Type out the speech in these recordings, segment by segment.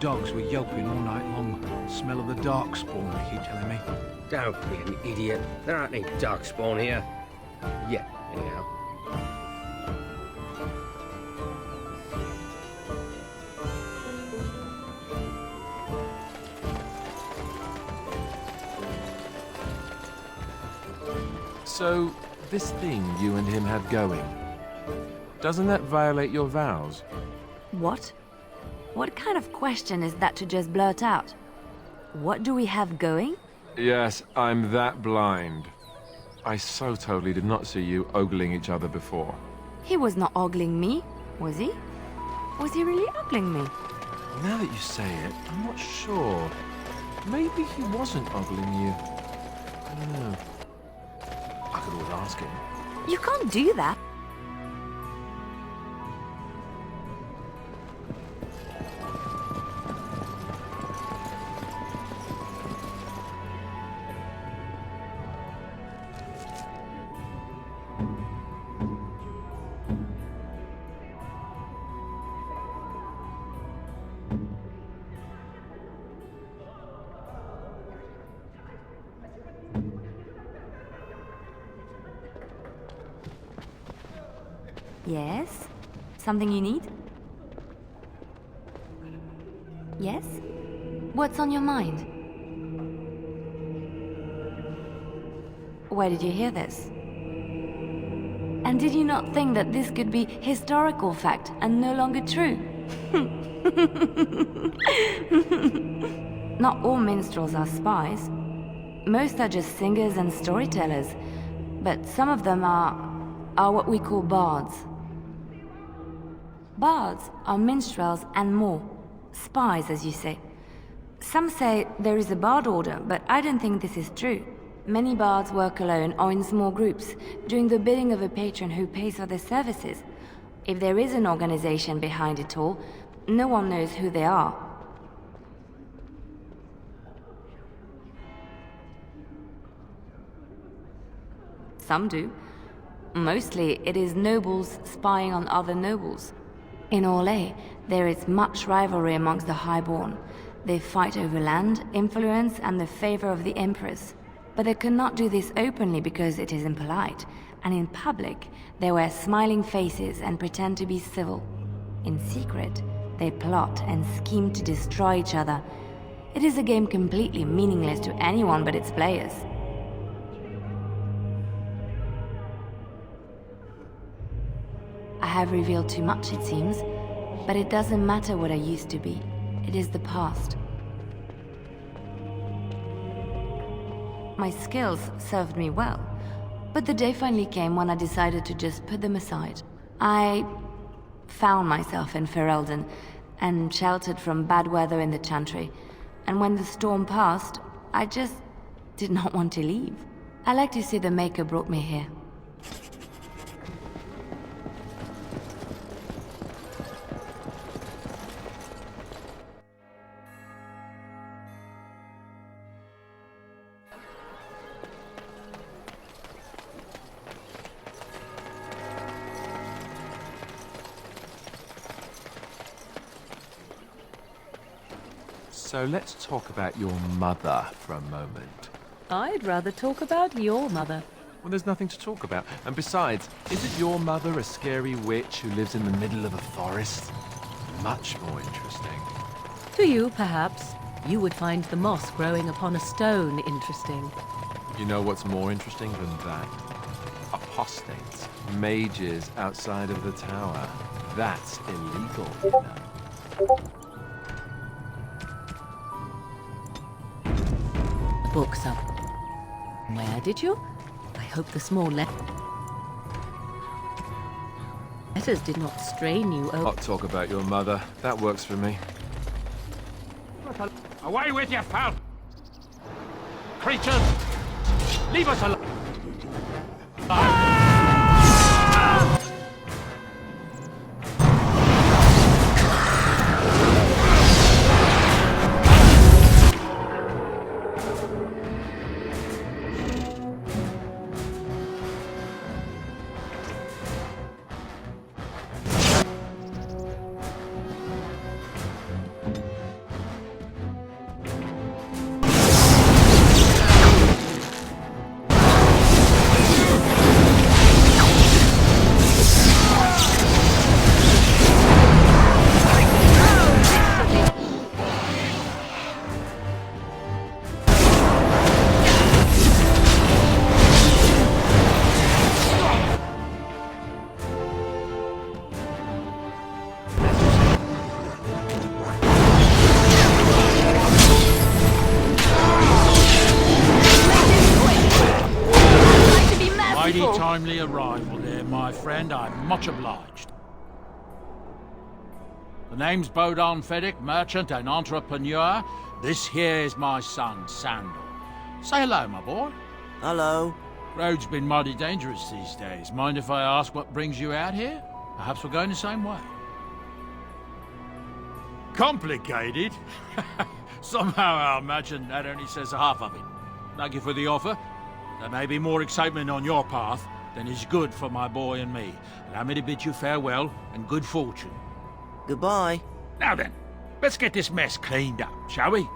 dogs were yelping all night long. Smell of the dark spawn, they keep telling me. Don't be an idiot. There aren't any darkspawn here. Yet, anyhow. So, this thing you and him have going, doesn't that violate your vows? What? What kind of question is that to just blurt out? What do we have going? Yes, I'm that blind. I so totally did not see you ogling each other before. He was not ogling me, was he? Was he really ogling me? Now that you say it, I'm not sure. Maybe he wasn't ogling you. I don't know. I could always ask him. You can't do that. Yes? Something you need? Yes? What's on your mind? Where did you hear this? And did you not think that this could be historical fact and no longer true? Not all minstrels are spies. Most are just singers and storytellers, but some of them are what we call bards. Bards are minstrels and more. Spies, as you say. Some say there is a bard order, but I don't think this is true. Many bards work alone or in small groups, doing the bidding of a patron who pays for their services. If there is an organization behind it all, no one knows who they are. Some do. Mostly, it is nobles spying on other nobles. In Orlais, there is much rivalry amongst the highborn. They fight over land, influence, and the favor of the Empress. But they cannot do this openly because it is impolite, and in public, they wear smiling faces and pretend to be civil. In secret, they plot and scheme to destroy each other. It is a game completely meaningless to anyone but its players. I have revealed too much, it seems, but it doesn't matter what I used to be. It is the past. My skills served me well, but the day finally came when I decided to just put them aside. I found myself in Ferelden and sheltered from bad weather in the Chantry, and when the storm passed, I just did not want to leave. I like to say the Maker brought me here. So let's talk about your mother for a moment. I'd rather talk about your mother. Well, there's nothing to talk about. And besides, isn't your mother a scary witch who lives in the middle of a forest? Much more interesting. To you, perhaps. You would find the moss growing upon a stone interesting. You know what's more interesting than that? Apostates, mages outside of the tower. That's illegal, you know. Books up. Where did you? I hope the small letters did not strain you over. Not talk about your mother. That works for me. Away with you, foul creatures! Leave us alone! arrival there, my friend. I'm much obliged. The name's Bodon Feddick, merchant and entrepreneur. This here is my son, Sandal. Say hello, my boy. Hello. Road's been mighty dangerous these days. Mind if I ask what brings you out here? Perhaps we're going the same way. Complicated? Somehow I imagine that only says half of it. Thank you for the offer. There may be more excitement on your path than is good for my boy and me. Allow me to bid you farewell and good fortune. Goodbye. Now then, let's get this mess cleaned up, shall we?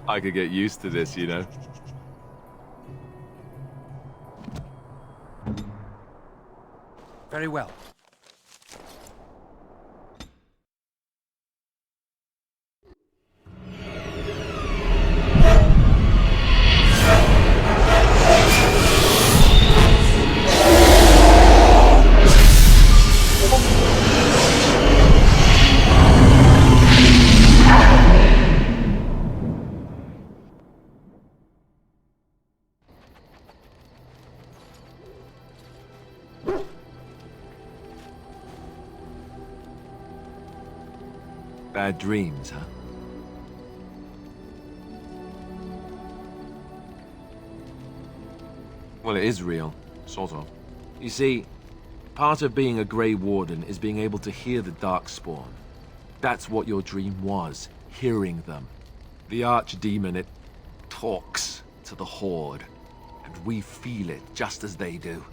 I could get used to this, you know. Very well. Bad dreams, huh? Well, it is real, sort of. You see, part of being a Grey Warden is being able to hear the Darkspawn. That's what your dream was, hearing them. The Archdemon, it talks to the Horde, and we feel it just as they do.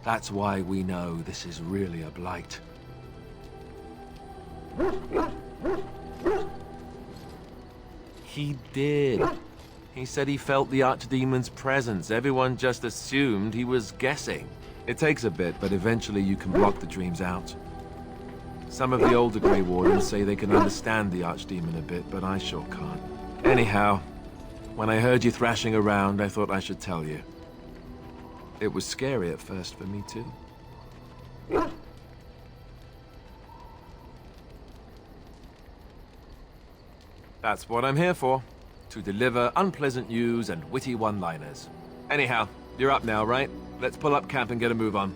That's why we know this is really a blight. He did. He said he felt the Archdemon's presence. Everyone just assumed he was guessing. It takes a bit, but eventually you can block the dreams out. Some of the older Grey Wardens say they can understand the Archdemon a bit, but I sure can't. Anyhow, when I heard you thrashing around, I thought I should tell you. It was scary at first for me, too. That's what I'm here for. To deliver unpleasant news and witty one-liners. Anyhow, you're up now, right? Let's pull up camp and get a move on.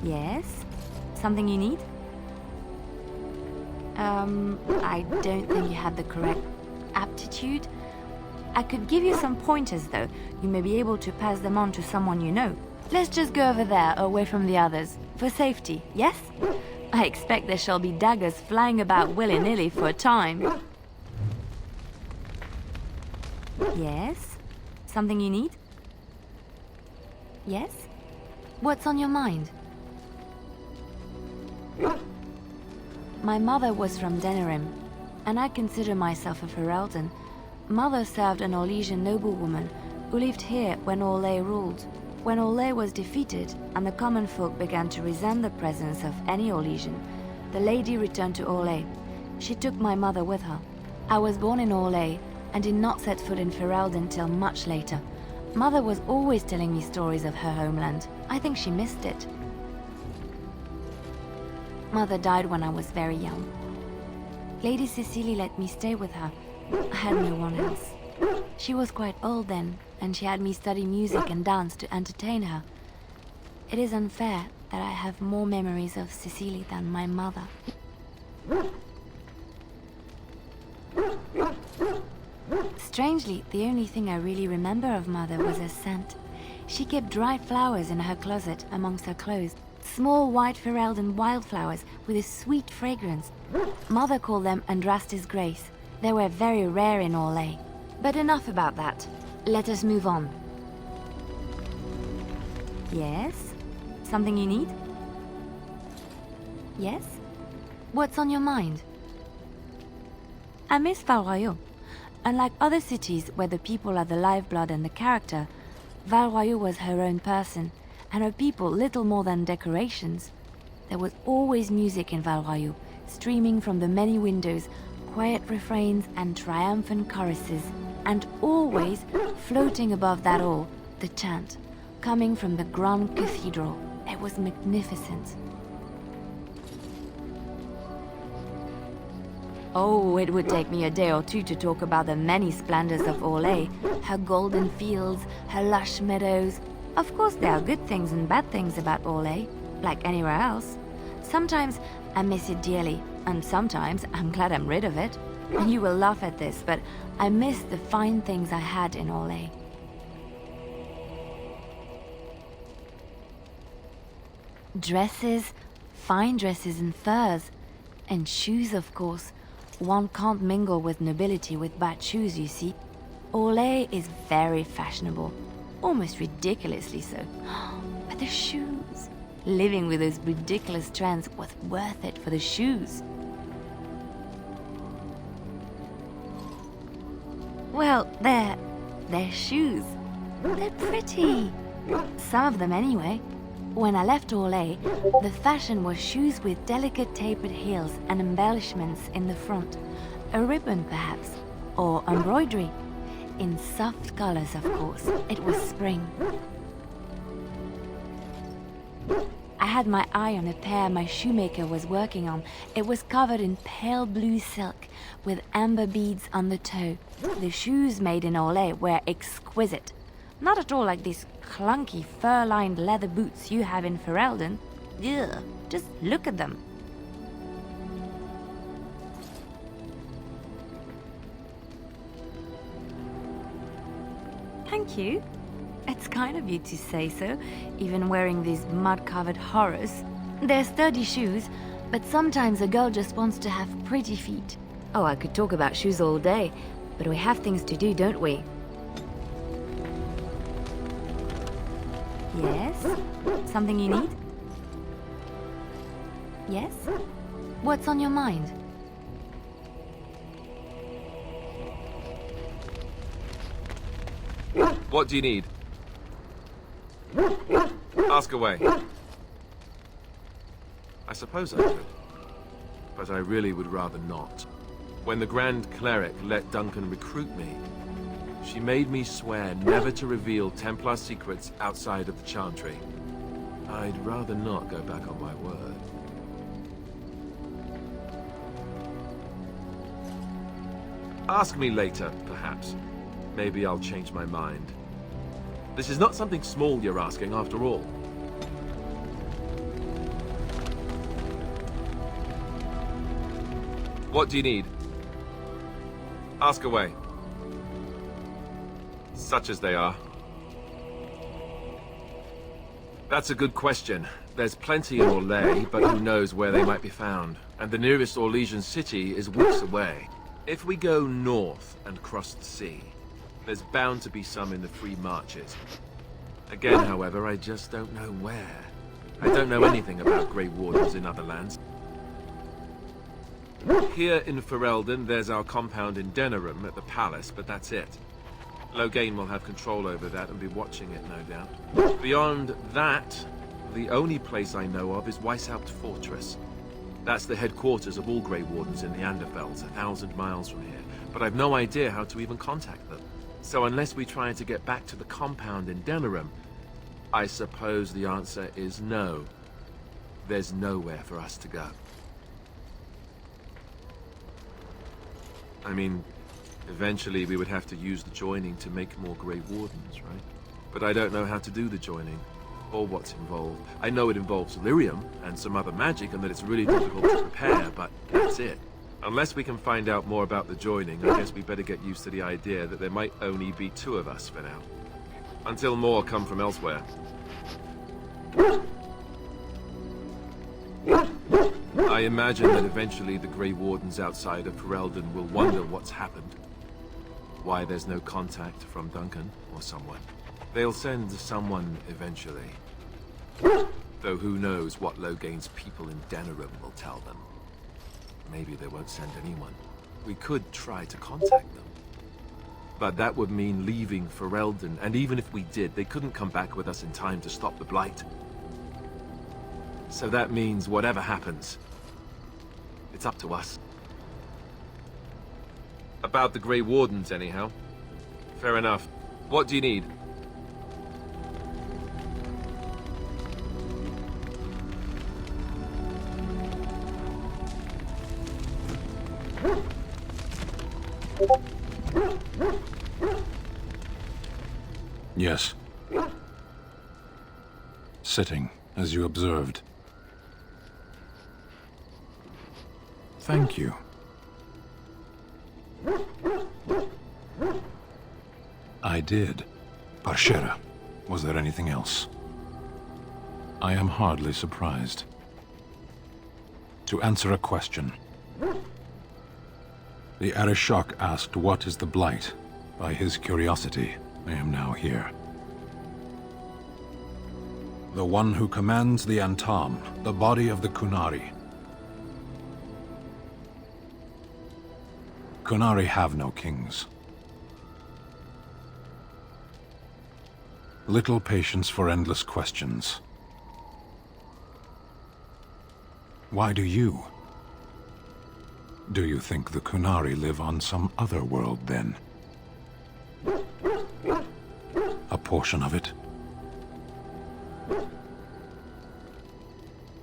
Yes? Something you need? I don't think you had the correct aptitude. I could give you some pointers, though. You may be able to pass them on to someone you know. Let's just go over there, away from the others. For safety, yes? I expect there shall be daggers flying about willy-nilly for a time. Yes? Something you need? Yes? What's on your mind? My mother was from Denerim, and I consider myself a Ferelden. Mother served an Orlesian noblewoman who lived here when Orlais ruled. When Orlais was defeated and the common folk began to resent the presence of any Orlesian, the lady returned to Orlais. She took my mother with her. I was born in Orlais and did not set foot in Ferelden till much later. Mother was always telling me stories of her homeland. I think she missed it. Mother died when I was very young. Lady Cecily let me stay with her. I had no one else. She was quite old then, and she had me study music and dance to entertain her. It is unfair that I have more memories of Cecily than my mother. Strangely, the only thing I really remember of Mother was her scent. She kept dried flowers in her closet amongst her clothes. Small white Ferelden wildflowers with a sweet fragrance. Mother called them Andrastis Grace. They were very rare in Orlais. But enough about that. Let us move on. Yes? Something you need? Yes? What's on your mind? I miss Val Royeaux. Unlike other cities where the people are the lifeblood and the character, Val Royeaux was her own person, and her people little more than decorations. There was always music in Val Royeaux, streaming from the many windows, quiet refrains and triumphant choruses, and always, floating above that all, the chant, coming from the Grand Cathedral. It was magnificent. Oh, it would take me a day or two to talk about the many splendors of Orlais, her golden fields, her lush meadows. Of course, there are good things and bad things about Orlais, like anywhere else. Sometimes I miss it dearly, and sometimes I'm glad I'm rid of it. And you will laugh at this, but I miss the fine things I had in Orlais. Dresses, fine dresses and furs, and shoes, of course. One can't mingle with nobility with bad shoes, you see. Orlais is very fashionable, almost ridiculously so. But the shoes, living with those ridiculous trends was worth it for the shoes. Well, they're shoes. They're pretty. Some of them anyway. When I left Orlais, the fashion was shoes with delicate tapered heels and embellishments in the front. A ribbon, perhaps, or embroidery. In soft colors, of course. It was spring. I had my eye on a pair my shoemaker was working on. It was covered in pale blue silk, with amber beads on the toe. The shoes made in Orlais were exquisite. Not at all like these clunky fur-lined leather boots you have in Ferelden. Ugh, just look at them. Thank you. It's kind of you to say so, even wearing these mud-covered horrors. They're sturdy shoes, but sometimes a girl just wants to have pretty feet. Oh, I could talk about shoes all day, but we have things to do, don't we? Yes? Something you need? Yes? What's on your mind? What do you need? Ask away. I suppose I could, but I really would rather not. When the Grand Cleric let Duncan recruit me, she made me swear never to reveal Templar secrets outside of the Chantry. I'd rather not go back on my word. Ask me later, perhaps. Maybe I'll change my mind. This is not something small you're asking, after all. What do you need? Ask away. Such as they are. That's a good question. There's plenty in Orlais, but who knows where they might be found. And the nearest Orlesian city is weeks away. If we go north and cross the sea, there's bound to be some in the Free Marches. Again, however, I just don't know where. I don't know anything about Grey Wardens in other lands. Here in Ferelden, there's our compound in Denerim at the palace, but that's it. Loghain will have control over that and be watching it, no doubt. Beyond that, the only place I know of is Weishaupt Fortress. That's the headquarters of all Grey Wardens in the Anderfelds, 1,000 miles from here. But I've no idea how to even contact them. So unless we try to get back to the compound in Denerim, I suppose the answer is no. There's nowhere for us to go. I mean, eventually we would have to use the joining to make more Grey Wardens, right? But I don't know how to do the joining, or what's involved. I know it involves lyrium and some other magic, and that it's really difficult to prepare, but that's it. Unless we can find out more about the joining, I guess we better get used to the idea that there might only be 2 of us for now. Until more come from elsewhere. I imagine that eventually the Grey Wardens outside of Ferelden will wonder what's happened. Why there's no contact from Duncan or someone. They'll send someone eventually. Though who knows what Loghain's people in Denerim will tell them. Maybe they won't send anyone. We could try to contact them. But that would mean leaving Ferelden, and even if we did, they couldn't come back with us in time to stop the Blight. So that means whatever happens, it's up to us. About the Grey Wardens, anyhow. Fair enough. What do you need? Yes. Sitting, as you observed. Thank you. I did. Parshera. Was there anything else? I am hardly surprised. To answer a question. The Arishok asked what is the Blight. By his curiosity, I am now here. The one who commands the Antam, the body of the Kunari. Kunari have no kings. Little patience for endless questions. Why do you? Do you think the Kunari live on some other world, then? A portion of it?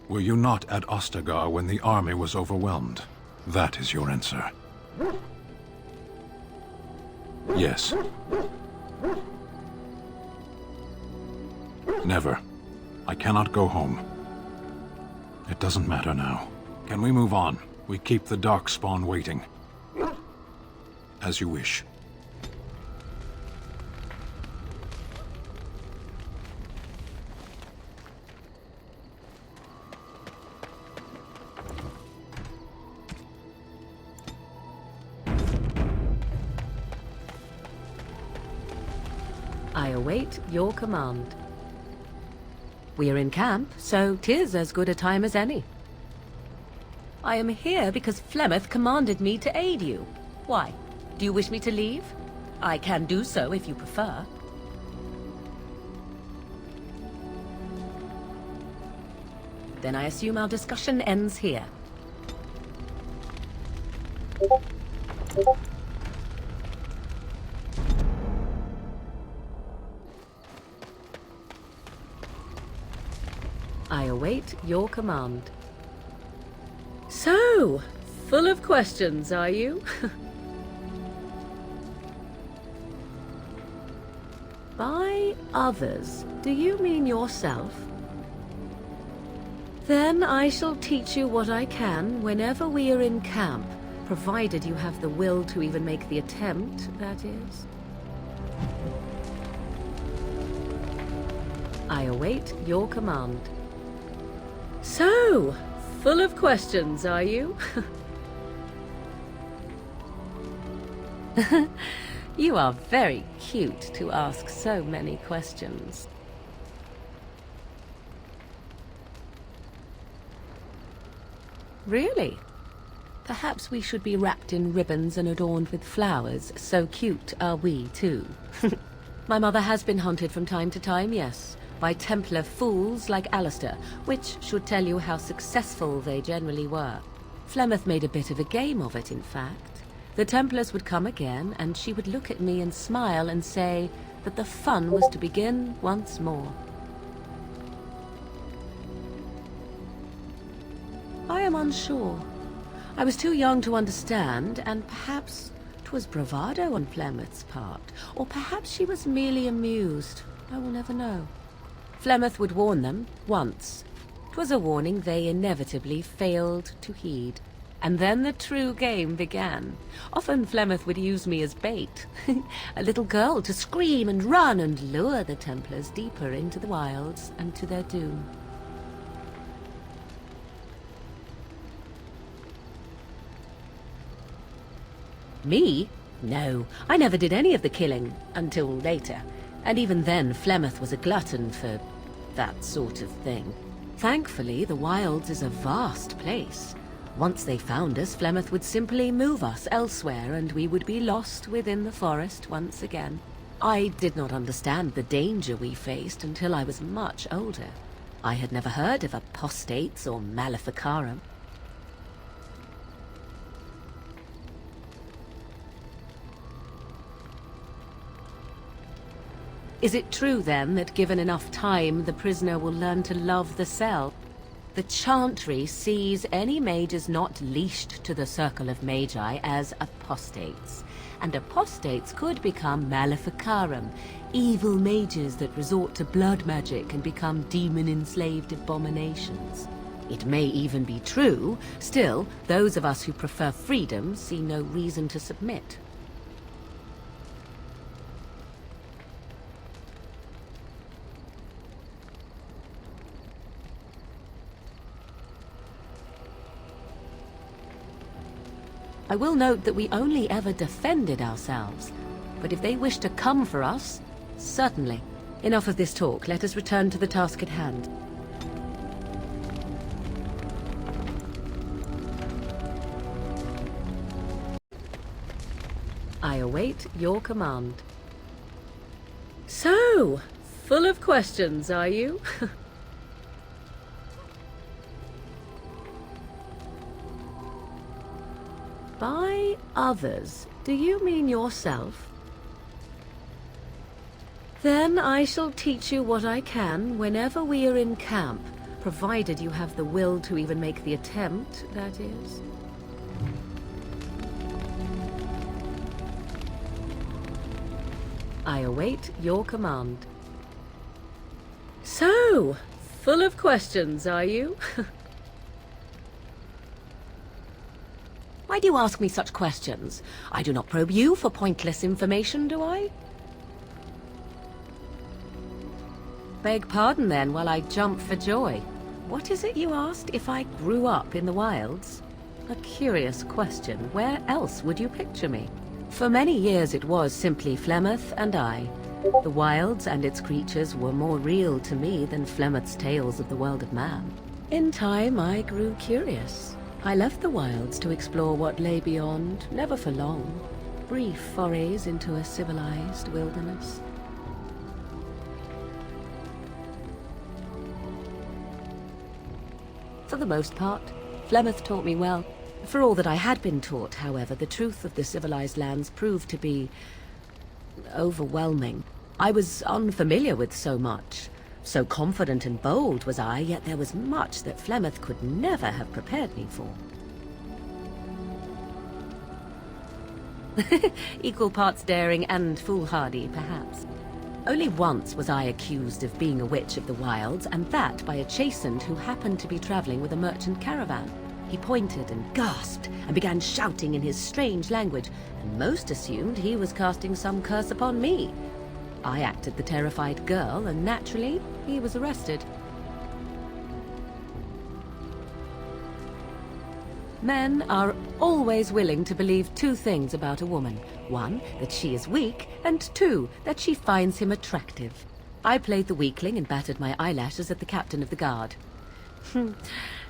Were you not at Ostagar when the army was overwhelmed? That is your answer. Yes. Never. I cannot go home. It doesn't matter now. Can we move on? We keep the Darkspawn waiting. As you wish. I await your command. We are in camp, so 'tis as good a time as any. I am here because Flemeth commanded me to aid you. Why? Do you wish me to leave? I can do so if you prefer. Then I assume our discussion ends here. I await your command. So, full of questions, are you? By others, do you mean yourself? Then I shall teach you what I can whenever we are in camp, provided you have the will to even make the attempt, that is. I await your command. So, full of questions, are you? You are very cute to ask so many questions. Really? Perhaps we should be wrapped in ribbons and adorned with flowers. So cute are we, too. My mother has been hunted from time to time, yes, by Templar fools like Alistair, which should tell you how successful they generally were. Flemeth made a bit of a game of it, in fact. The Templars would come again, and she would look at me and smile and say that the fun was to begin once more. I am unsure. I was too young to understand, and perhaps 'twas bravado on Flemeth's part, or perhaps she was merely amused. I will never know. Flemeth would warn them, once. 'Twas a warning they inevitably failed to heed. And then the true game began. Often Flemeth would use me as bait. A little girl to scream and run and lure the Templars deeper into the wilds and to their doom. Me? No, I never did any of the killing, until later. And even then, Flemeth was a glutton for that sort of thing. Thankfully, the wilds is a vast place. Once they found us, Flemeth would simply move us elsewhere, and we would be lost within the forest once again. I did not understand the danger we faced until I was much older. I had never heard of apostates or maleficarum. Is it true, then, that given enough time, the prisoner will learn to love the cell? The Chantry sees any mages not leashed to the Circle of Magi as apostates, and apostates could become maleficarum, evil mages that resort to blood magic and become demon-enslaved abominations. It may even be true, still, those of us who prefer freedom see no reason to submit. I will note that we only ever defended ourselves, but if they wish to come for us, certainly. Enough of this talk, let us return to the task at hand. I await your command. So, full of questions, are you? By others, do you mean yourself? Then I shall teach you what I can whenever we are in camp, provided you have the will to even make the attempt, that is. I await your command. So, full of questions, are you? Why do you ask me such questions? I do not probe you for pointless information, do I? Beg pardon then while I jump for joy. What is it you asked if I grew up in the wilds? A curious question. Where else would you picture me? For many years it was simply Flemeth and I. The wilds and its creatures were more real to me than Flemeth's tales of the world of man. In time I grew curious. I left the wilds to explore what lay beyond, never for long. Brief forays into a civilized wilderness. For the most part, Flemeth taught me well. For all that I had been taught, however, the truth of the civilized lands proved to be overwhelming. I was unfamiliar with so much. So confident and bold was I, yet there was much that Flemeth could never have prepared me for. Equal parts daring and foolhardy, perhaps. Only once was I accused of being a witch of the wilds, and that by a chastened who happened to be traveling with a merchant caravan. He pointed and gasped and began shouting in his strange language, and most assumed he was casting some curse upon me. I acted the terrified girl, and naturally, he was arrested. Men are always willing to believe two things about a woman. One, that she is weak, and two, that she finds him attractive. I played the weakling and battered my eyelashes at the captain of the guard.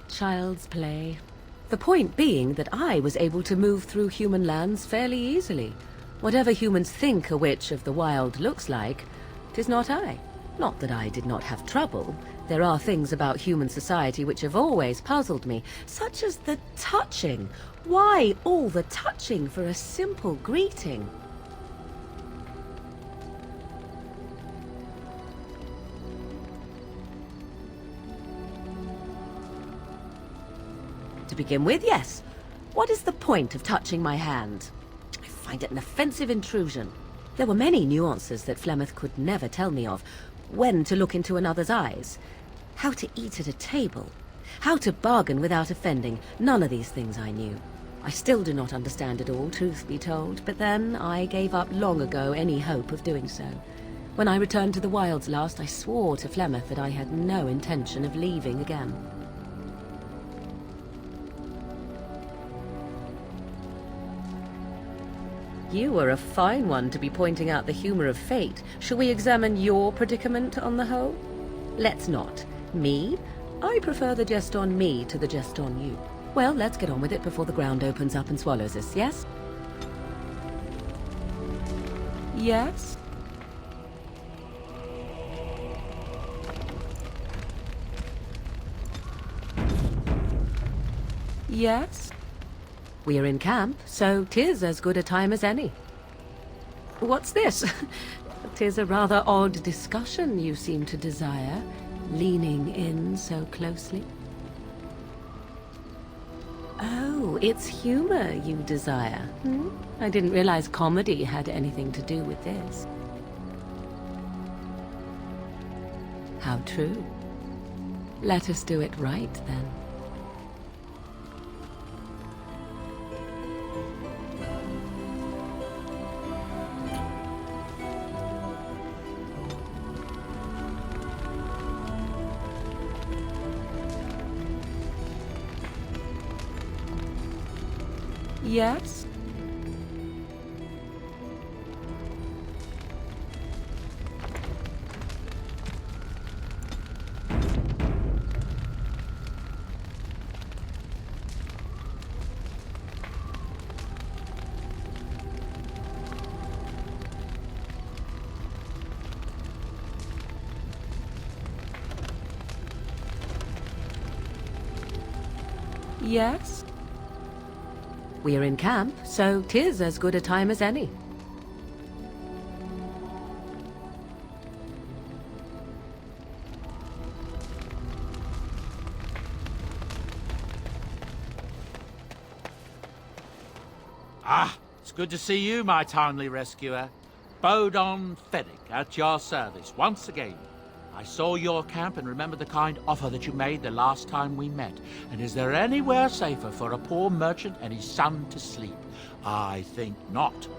Child's play. The point being that I was able to move through human lands fairly easily. Whatever humans think a witch of the wild looks like, 'tis not I. Not that I did not have trouble. There are things about human society which have always puzzled me, such as the touching. Why all the touching for a simple greeting? To begin with, yes. What is the point of touching my hand? I find it an offensive intrusion. There were many nuances that Flemeth could never tell me of. When to look into another's eyes, how to eat at a table, how to bargain without offending. None of these things I knew. I still do not understand it all, truth be told, but then I gave up long ago any hope of doing so. When I returned to the wilds last, I swore to Flemeth that I had no intention of leaving again. You are a fine one to be pointing out the humor of fate. Shall we examine your predicament on the whole? Let's not. Me? I prefer the jest on me to the jest on you. Well, let's get on with it before the ground opens up and swallows us, yes? Yes? Yes? We are in camp, so 'tis as good a time as any. What's this? 'Tis a rather odd discussion you seem to desire, leaning in so closely. Oh, it's humor you desire, hmm? I didn't realize comedy had anything to do with this. How true. Let us do it right, then. Yes? Yes? We are in camp, so 'tis as good a time as any. Ah, it's good to see you, my timely rescuer. Bodon Fennick, at your service once again. I saw your camp and remember the kind offer that you made the last time we met. And is there anywhere safer for a poor merchant and his son to sleep? I think not.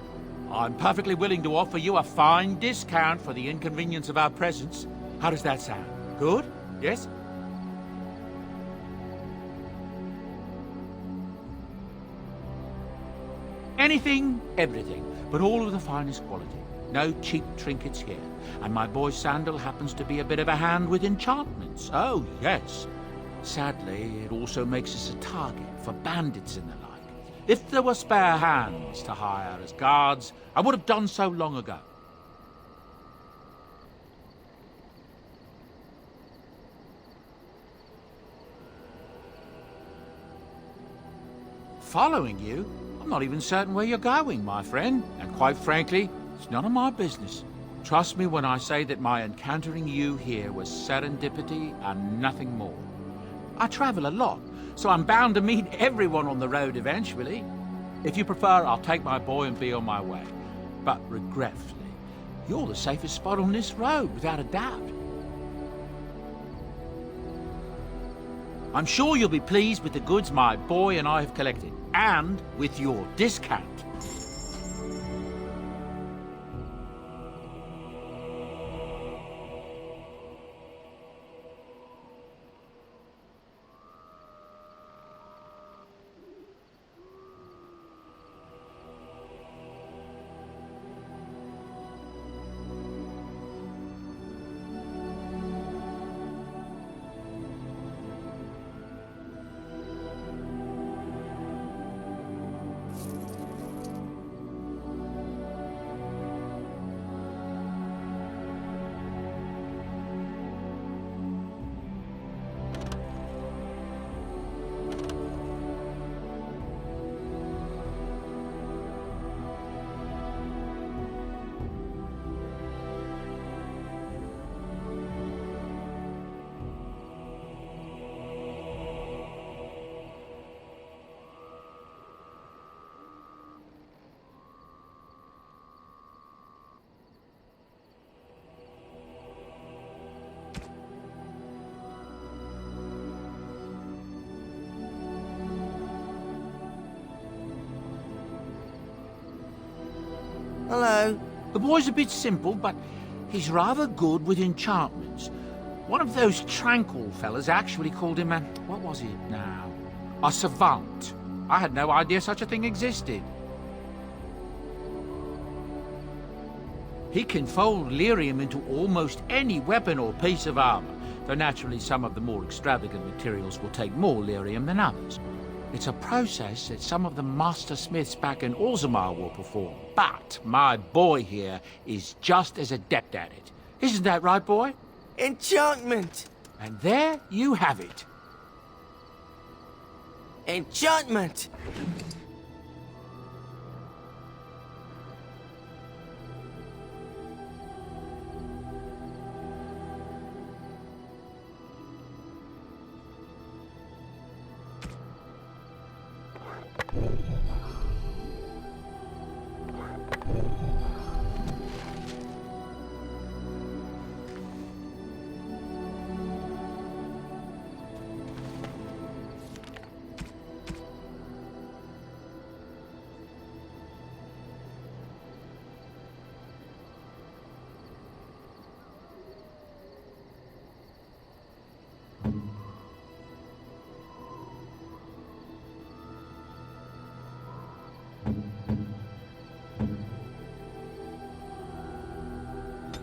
I'm perfectly willing to offer you a fine discount for the inconvenience of our presence. How does that sound? Good? Yes? Anything, everything, but all of the finest quality. No cheap trinkets here. And my boy Sandal happens to be a bit of a hand with enchantments. Oh, yes. Sadly, it also makes us a target for bandits and the like. If there were spare hands to hire as guards, I would have done so long ago. Following you? I'm not even certain where you're going, my friend. And quite frankly, it's none of my business. Trust me when I say that my encountering you here was serendipity and nothing more. I travel a lot, so I'm bound to meet everyone on the road eventually. If you prefer, I'll take my boy and be on my way. But regretfully, you're the safest spot on this road, without a doubt. I'm sure you'll be pleased with the goods my boy and I have collected, and with your discount. Hello. The boy's a bit simple, but he's rather good with enchantments. One of those tranquil fellas actually called him a... what was it now? A savant. I had no idea such a thing existed. He can fold lyrium into almost any weapon or piece of armor, though naturally some of the more extravagant materials will take more lyrium than others. It's a process that some of the master smiths back in Orzammar will perform, but my boy here is just as adept at it. Isn't that right, boy? Enchantment! And there you have it. Enchantment!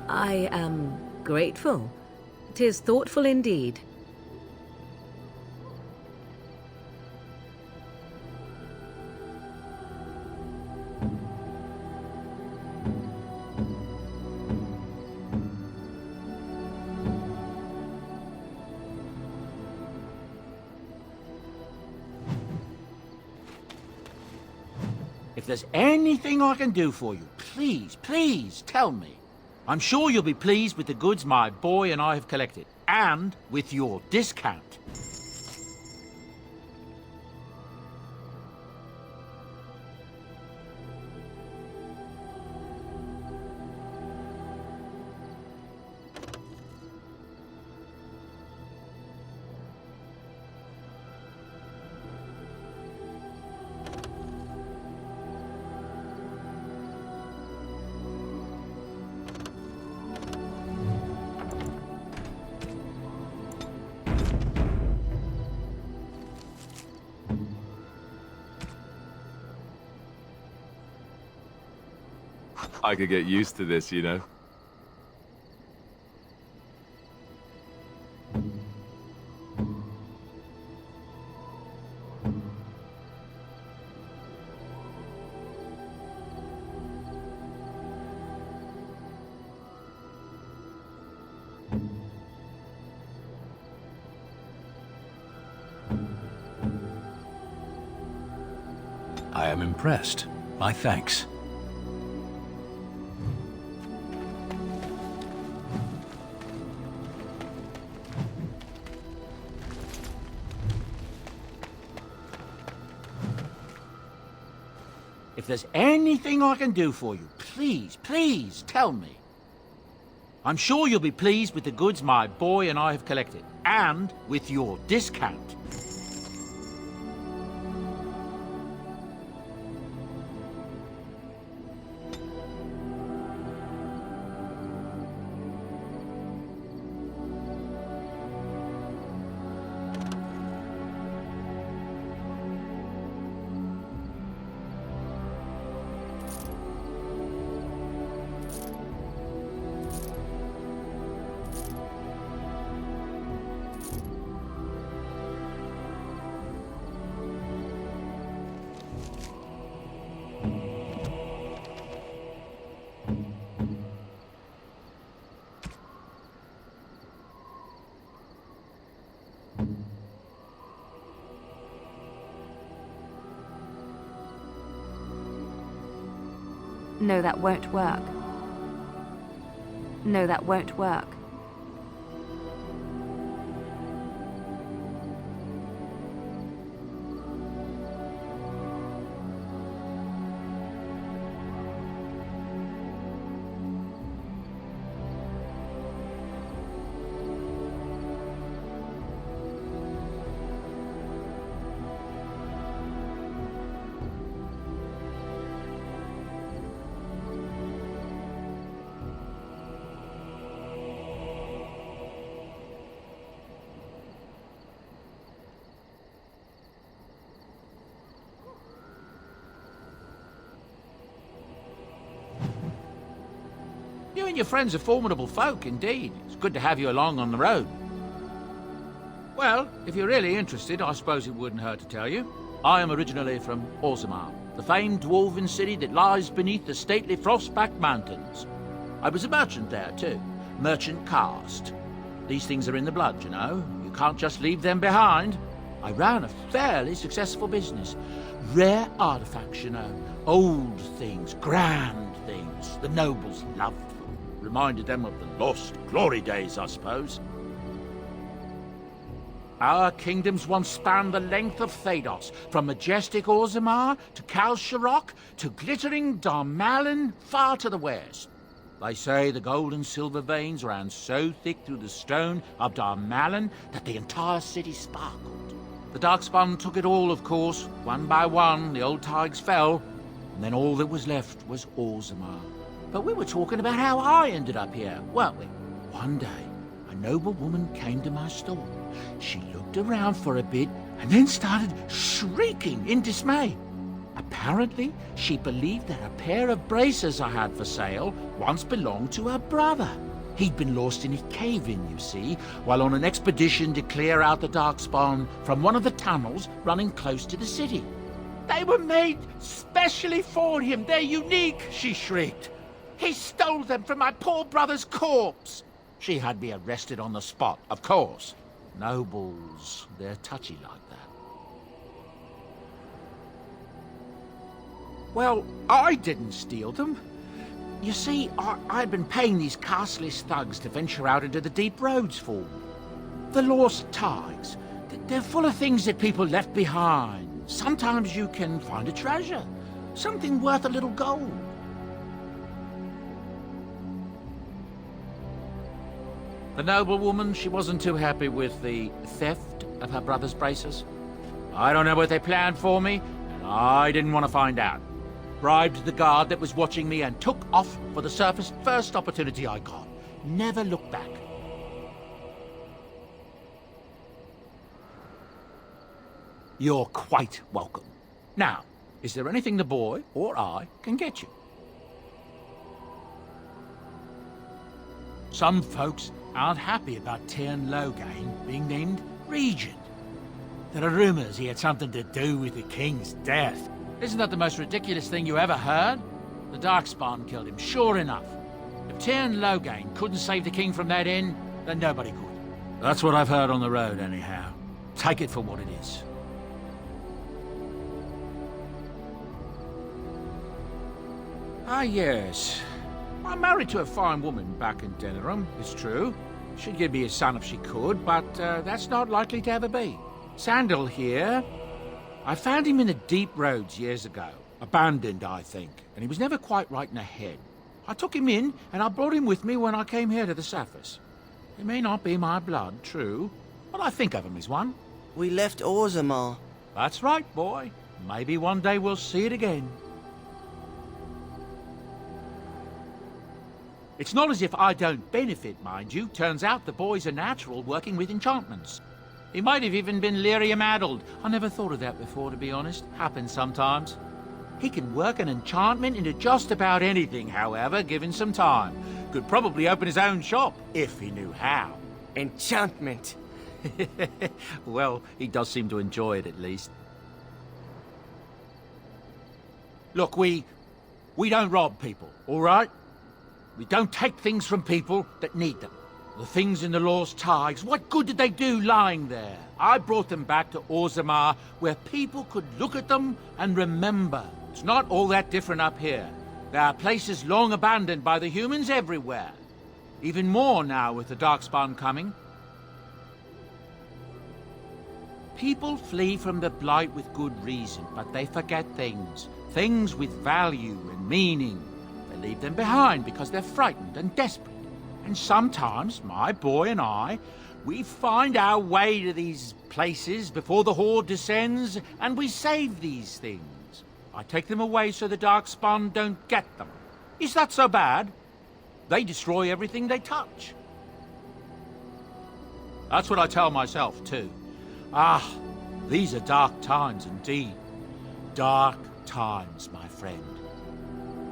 I am grateful. 'Tis thoughtful indeed. If there's anything I can do for you, please tell me. I'm sure you'll be pleased with the goods my boy and I have collected, and with your discount. I could get used to this, you know. I am impressed. My thanks. If there's anything I can do for you, please tell me. I'm sure you'll be pleased with the goods my boy and I have collected, and with your discount. No, that won't work. No, that won't work. You and your friends are formidable folk, indeed. It's good to have you along on the road. Well, if you're really interested, I suppose it wouldn't hurt to tell you. I am originally from Orzammar, the famed dwarven city that lies beneath the stately Frostback Mountains. I was a merchant there, too. Merchant caste. These things are in the blood, you know. You can't just leave them behind. I ran a fairly successful business. Rare artifacts, you know. Old things, grand things. The nobles loved them. Reminded them of the lost glory days, I suppose. Our kingdoms once spanned the length of Thados, from majestic Orzammar to Kalsharok to glittering Darmalin far to the west. They say the gold and silver veins ran so thick through the stone of Darmalin that the entire city sparkled. The Darkspawn took it all, of course. One by one, the old tides fell, and then all that was left was Orzammar. But we were talking about how I ended up here, weren't we? One day, a noble woman came to my store. She looked around for a bit and then started shrieking in dismay. Apparently, she believed that a pair of braces I had for sale once belonged to her brother. He'd been lost in a cave-in, you see, while on an expedition to clear out the Darkspawn from one of the tunnels running close to the city. They were made specially for him. They're unique, she shrieked. He stole them from my poor brother's corpse. She had me arrested on the spot, of course. Nobles, they're touchy like that. Well, I didn't steal them. You see, I'd been paying these castless thugs to venture out into the deep roads for me. The lost tides. They're full of things that people left behind. Sometimes you can find a treasure. Something worth a little gold. The noblewoman, she wasn't too happy with the theft of her brother's braces. I don't know what they planned for me, and I didn't want to find out. Bribed the guard that was watching me and took off for the surface first opportunity I got. Never looked back. You're quite welcome. Now, is there anything the boy or I can get you? Some folks aren't happy about Tyrn Loghain being named regent. There are rumors he had something to do with the king's death. Isn't that the most ridiculous thing you ever heard? The Darkspawn killed him, sure enough. If Tyrn Loghain couldn't save the king from that inn, then nobody could. That's what I've heard on the road, anyhow. Take it for what it is. Ah, yes. I'm married to a fine woman back in Denerim, it's true. She'd give me a son if she could, but that's not likely to ever be. Sandal here. I found him in the deep roads years ago. Abandoned, I think, and he was never quite right in the head. I took him in, and I brought him with me when I came here to the surface. He may not be my blood, true, but I think of him as one. We left Orzammar. That's right, boy. Maybe one day we'll see it again. It's not as if I don't benefit, mind you. Turns out the boy's a natural working with enchantments. He might have even been lyrium-addled. I never thought of that before, to be honest. Happens sometimes. He can work an enchantment into just about anything, however, given some time. Could probably open his own shop, if he knew how. Enchantment. Well, he does seem to enjoy it, at least. Look, we don't rob people, all right? We don't take things from people that need them. The things in the lost tides, what good did they do lying there? I brought them back to Orzammar, where people could look at them and remember. It's not all that different up here. There are places long abandoned by the humans everywhere. Even more now with the Darkspawn coming. People flee from the Blight with good reason, but they forget things. Things with value and meaning. They leave them behind because they're frightened and desperate. And sometimes, my boy and I, we find our way to these places before the Horde descends, and we save these things. I take them away so the Darkspawn don't get them. Is that so bad? They destroy everything they touch. That's what I tell myself, too. Ah, these are dark times indeed. Dark times, my friend.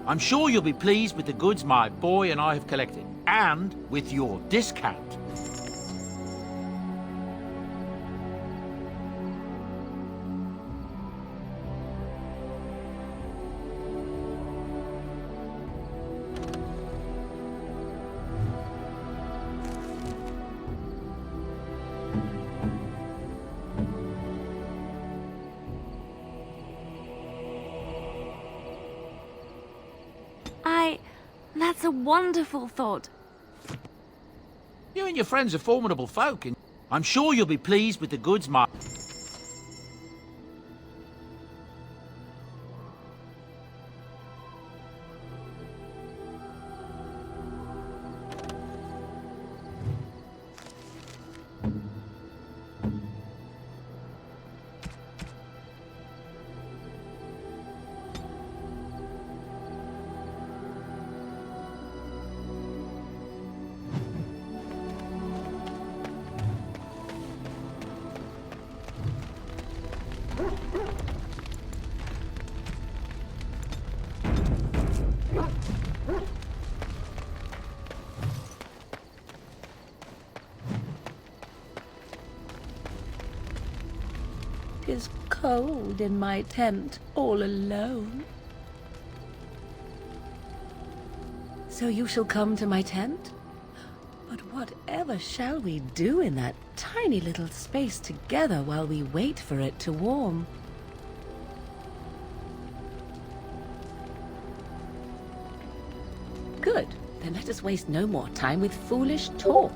I'm sure you'll be pleased with the goods my boy and I have collected, and with your discount. That's a wonderful thought. You and your friends are formidable folk, and I'm sure you'll be pleased with the goods my... It's cold in my tent, all alone. So you shall come to my tent? But whatever shall we do in that tiny little space together while we wait for it to warm? Good. Then let us waste no more time with foolish talk.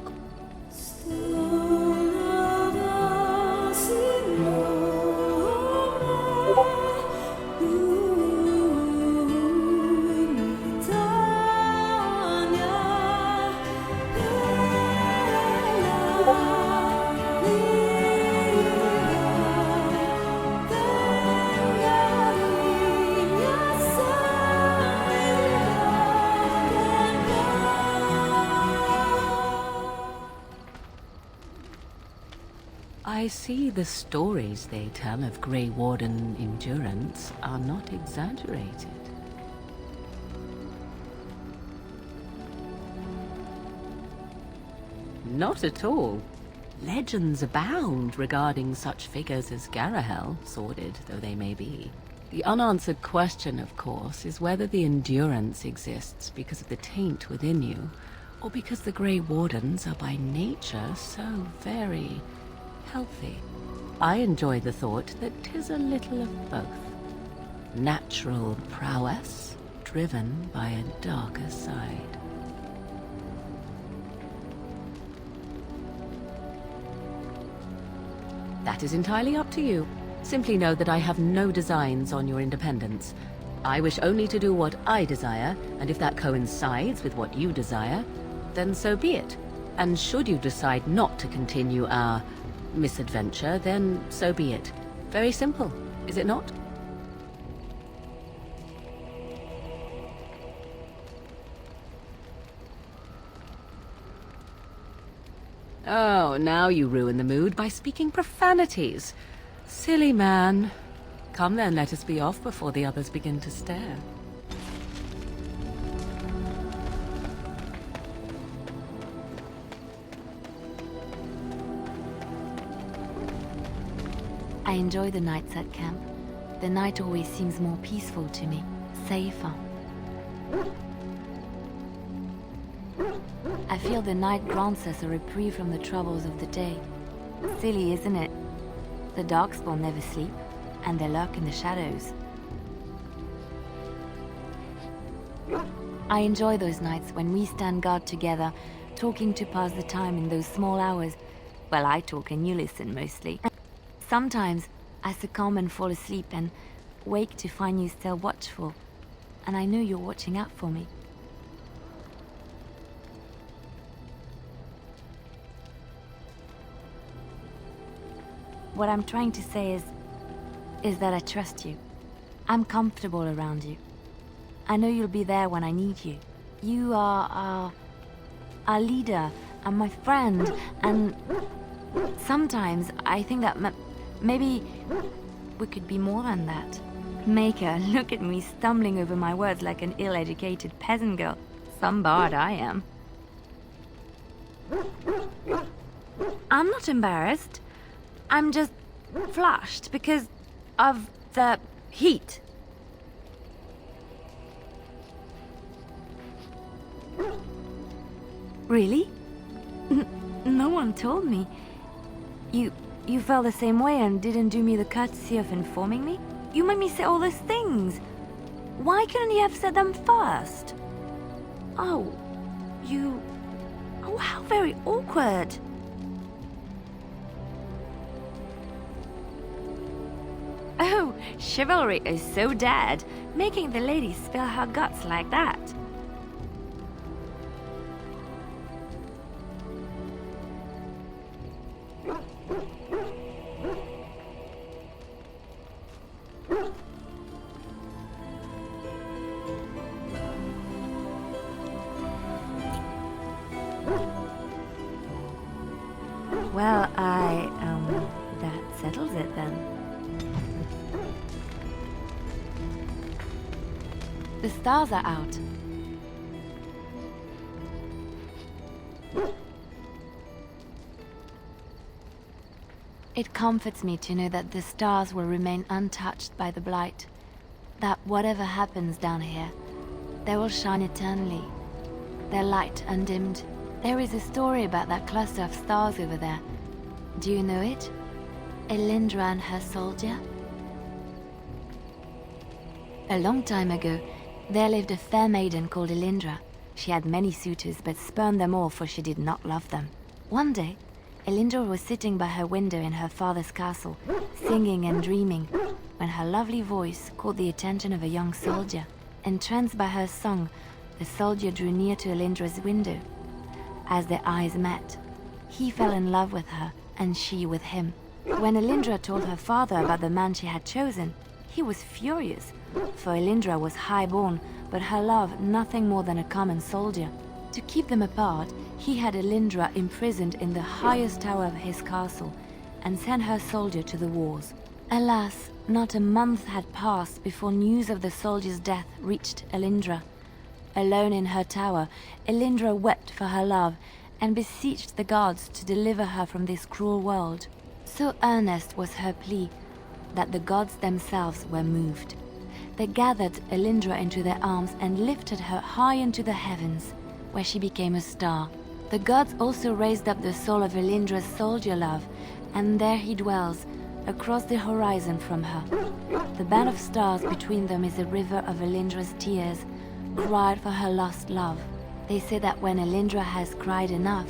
I see the stories they tell of Grey Warden endurance are not exaggerated. Not at all. Legends abound regarding such figures as Garahel, sordid though they may be. The unanswered question, of course, is whether the endurance exists because of the taint within you, or because the Grey Wardens are by nature so very healthy. I enjoy the thought that 'tis a little of both. Natural prowess, driven by a darker side. That is entirely up to you. Simply know that I have no designs on your independence. I wish only to do what I desire, and if that coincides with what you desire, then so be it. And should you decide not to continue our misadventure, then so be it. Very simple, is it not? Oh, now you ruin the mood by speaking profanities. Silly man. Come then, let us be off before the others begin to stare. I enjoy the nights at camp. The night always seems more peaceful to me, safer. I feel the night grants us a reprieve from the troubles of the day. Silly, isn't it? The Darkspawn never sleep, and they lurk in the shadows. I enjoy those nights when we stand guard together, talking to pass the time in those small hours. Well, I talk and you listen mostly. Sometimes I succumb and fall asleep and wake to find you still watchful, and I know you're watching out for me. What I'm trying to say is that I trust you. I'm comfortable around you. I know you'll be there when I need you. You are our leader and my friend, and sometimes I think that maybe we could be more than that. Maker, look at me stumbling over my words like an ill-educated peasant girl. Some bard I am. I'm not embarrassed. I'm just flushed because of the heat. Really? No one told me. You felt the same way and didn't do me the courtesy of informing me? You made me say all those things. Why couldn't you have said them first? Oh, you... Oh, how very awkward. Oh, chivalry is so dead, making the lady spill her guts like that. Well, that settles it then. The stars are out. It comforts me to know that the stars will remain untouched by the blight. That whatever happens down here, they will shine eternally, their light undimmed. There is a story about that cluster of stars over there. Do you know it? Elindra and her soldier? A long time ago, there lived a fair maiden called Elindra. She had many suitors, but spurned them all, for she did not love them. One day, Elindra was sitting by her window in her father's castle, singing and dreaming, when her lovely voice caught the attention of a young soldier. Entranced by her song, the soldier drew near to Elindra's window. As their eyes met, he fell in love with her, and she with him. When Elindra told her father about the man she had chosen, he was furious, for Elindra was high-born, but her love nothing more than a common soldier. To keep them apart, he had Elindra imprisoned in the highest tower of his castle, and sent her soldier to the wars. Alas, not a month had passed before news of the soldier's death reached Elindra. Alone in her tower, Elindra wept for her love, and beseeched the gods to deliver her from this cruel world. So earnest was her plea, that the gods themselves were moved. They gathered Elindra into their arms and lifted her high into the heavens, where she became a star. The gods also raised up the soul of Elindra's soldier love, and there he dwells, across the horizon from her. The band of stars between them is a river of Elindra's tears, cried for her lost love. They say that when Elindra has cried enough,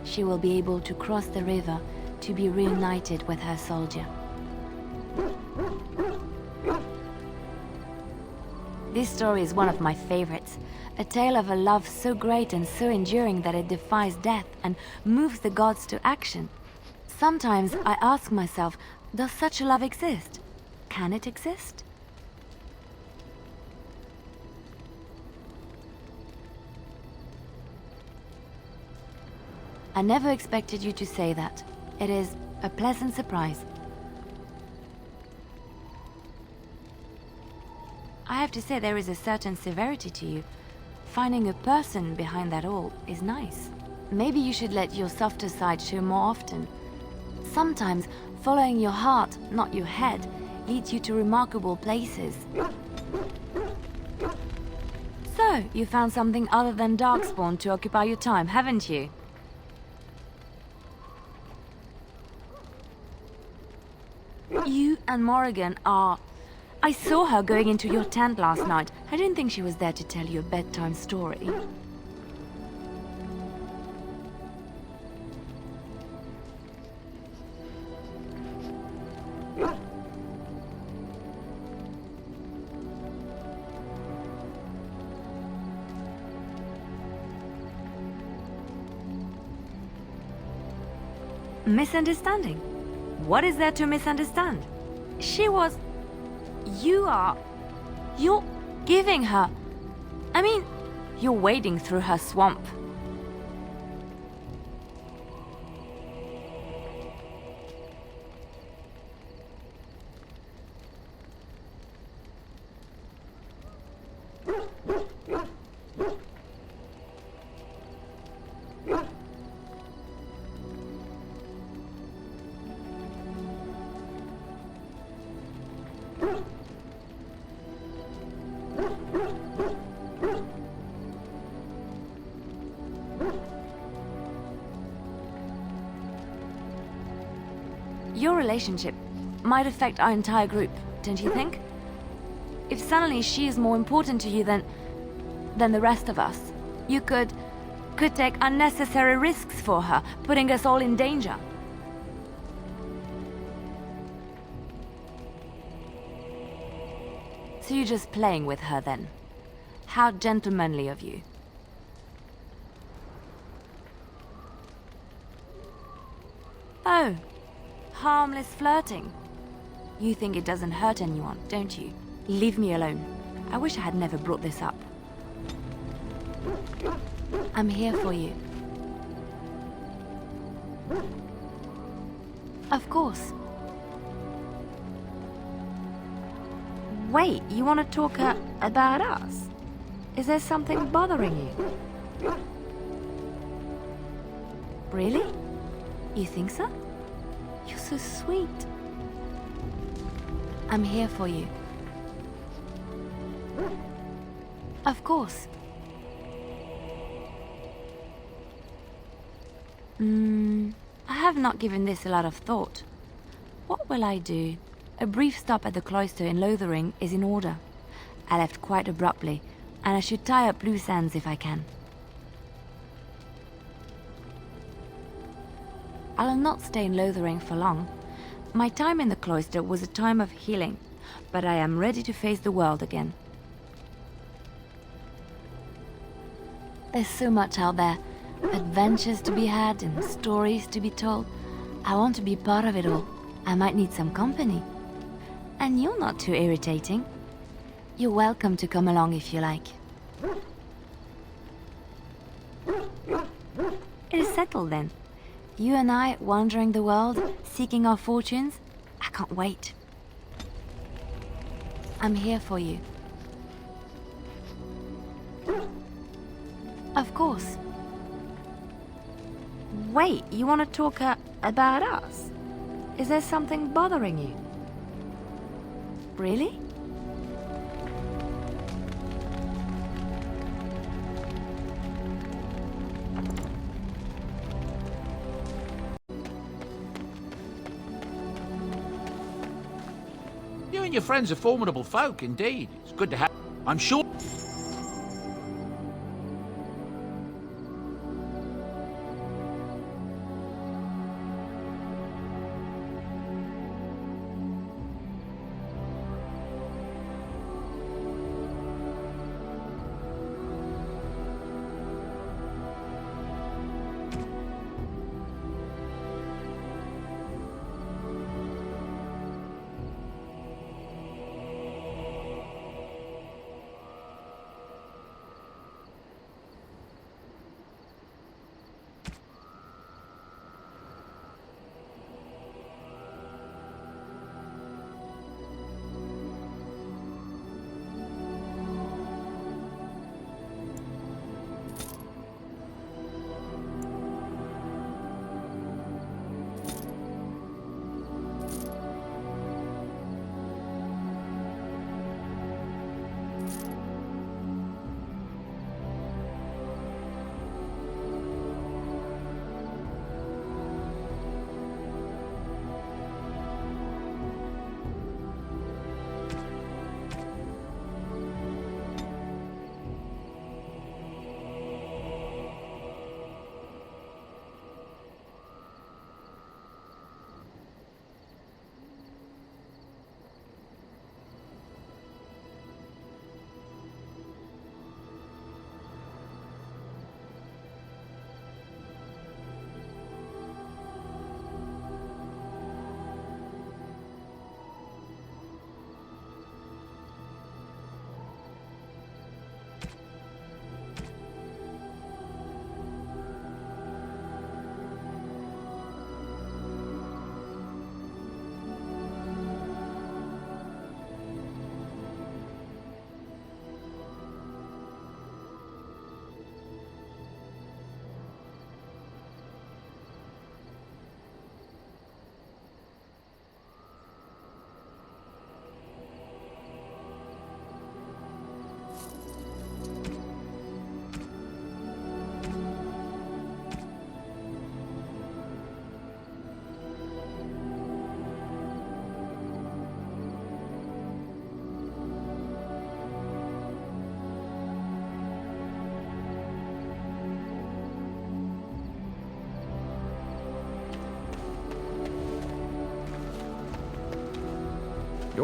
she will be able to cross the river to be reunited with her soldier. This story is one of my favorites, a tale of a love so great and so enduring that it defies death and moves the gods to action. Sometimes I ask myself, does such a love exist? Can it exist? I never expected you to say that. It is a pleasant surprise. I have to say there is a certain severity to you. Finding a person behind that all is nice. Maybe you should let your softer side show more often. Sometimes following your heart, not your head, leads you to remarkable places. So, you found something other than Darkspawn to occupy your time, haven't you? You and Morrigan are... I saw her going into your tent last night. I didn't think she was there to tell you a bedtime story. Misunderstanding? What is there to misunderstand? She was... You're giving her... I mean, you're wading through her swamp. Your relationship might affect our entire group, don't you think? If suddenly she is more important to you than the rest of us, you could take unnecessary risks for her, putting us all in danger. So you're just playing with her then? How gentlemanly of you. Oh, harmless flirting. You think it doesn't hurt anyone, don't you? Leave me alone. I wish I had never brought this up. I'm here for you. Of course. Wait, you want to talk about us? Is there something bothering you? Really? You think so? You're so sweet. I'm here for you. Of course. I have not given this a lot of thought. What will I do? A brief stop at the cloister in Lothering is in order. I left quite abruptly, and I should tie up loose ends if I can. I'll not stay in Lothering for long. My time in the cloister was a time of healing, but I am ready to face the world again. There's so much out there. Adventures to be had and stories to be told. I want to be part of it all. I might need some company. And you're not too irritating. You're welcome to come along if you like. It is settled then. You and I wandering the world, seeking our fortunes. I can't wait. I'm here for you. Of course. Wait, you want to talk about us? Is there something bothering you? Really? You and your friends are formidable folk, indeed. It's good to have... I'm sure...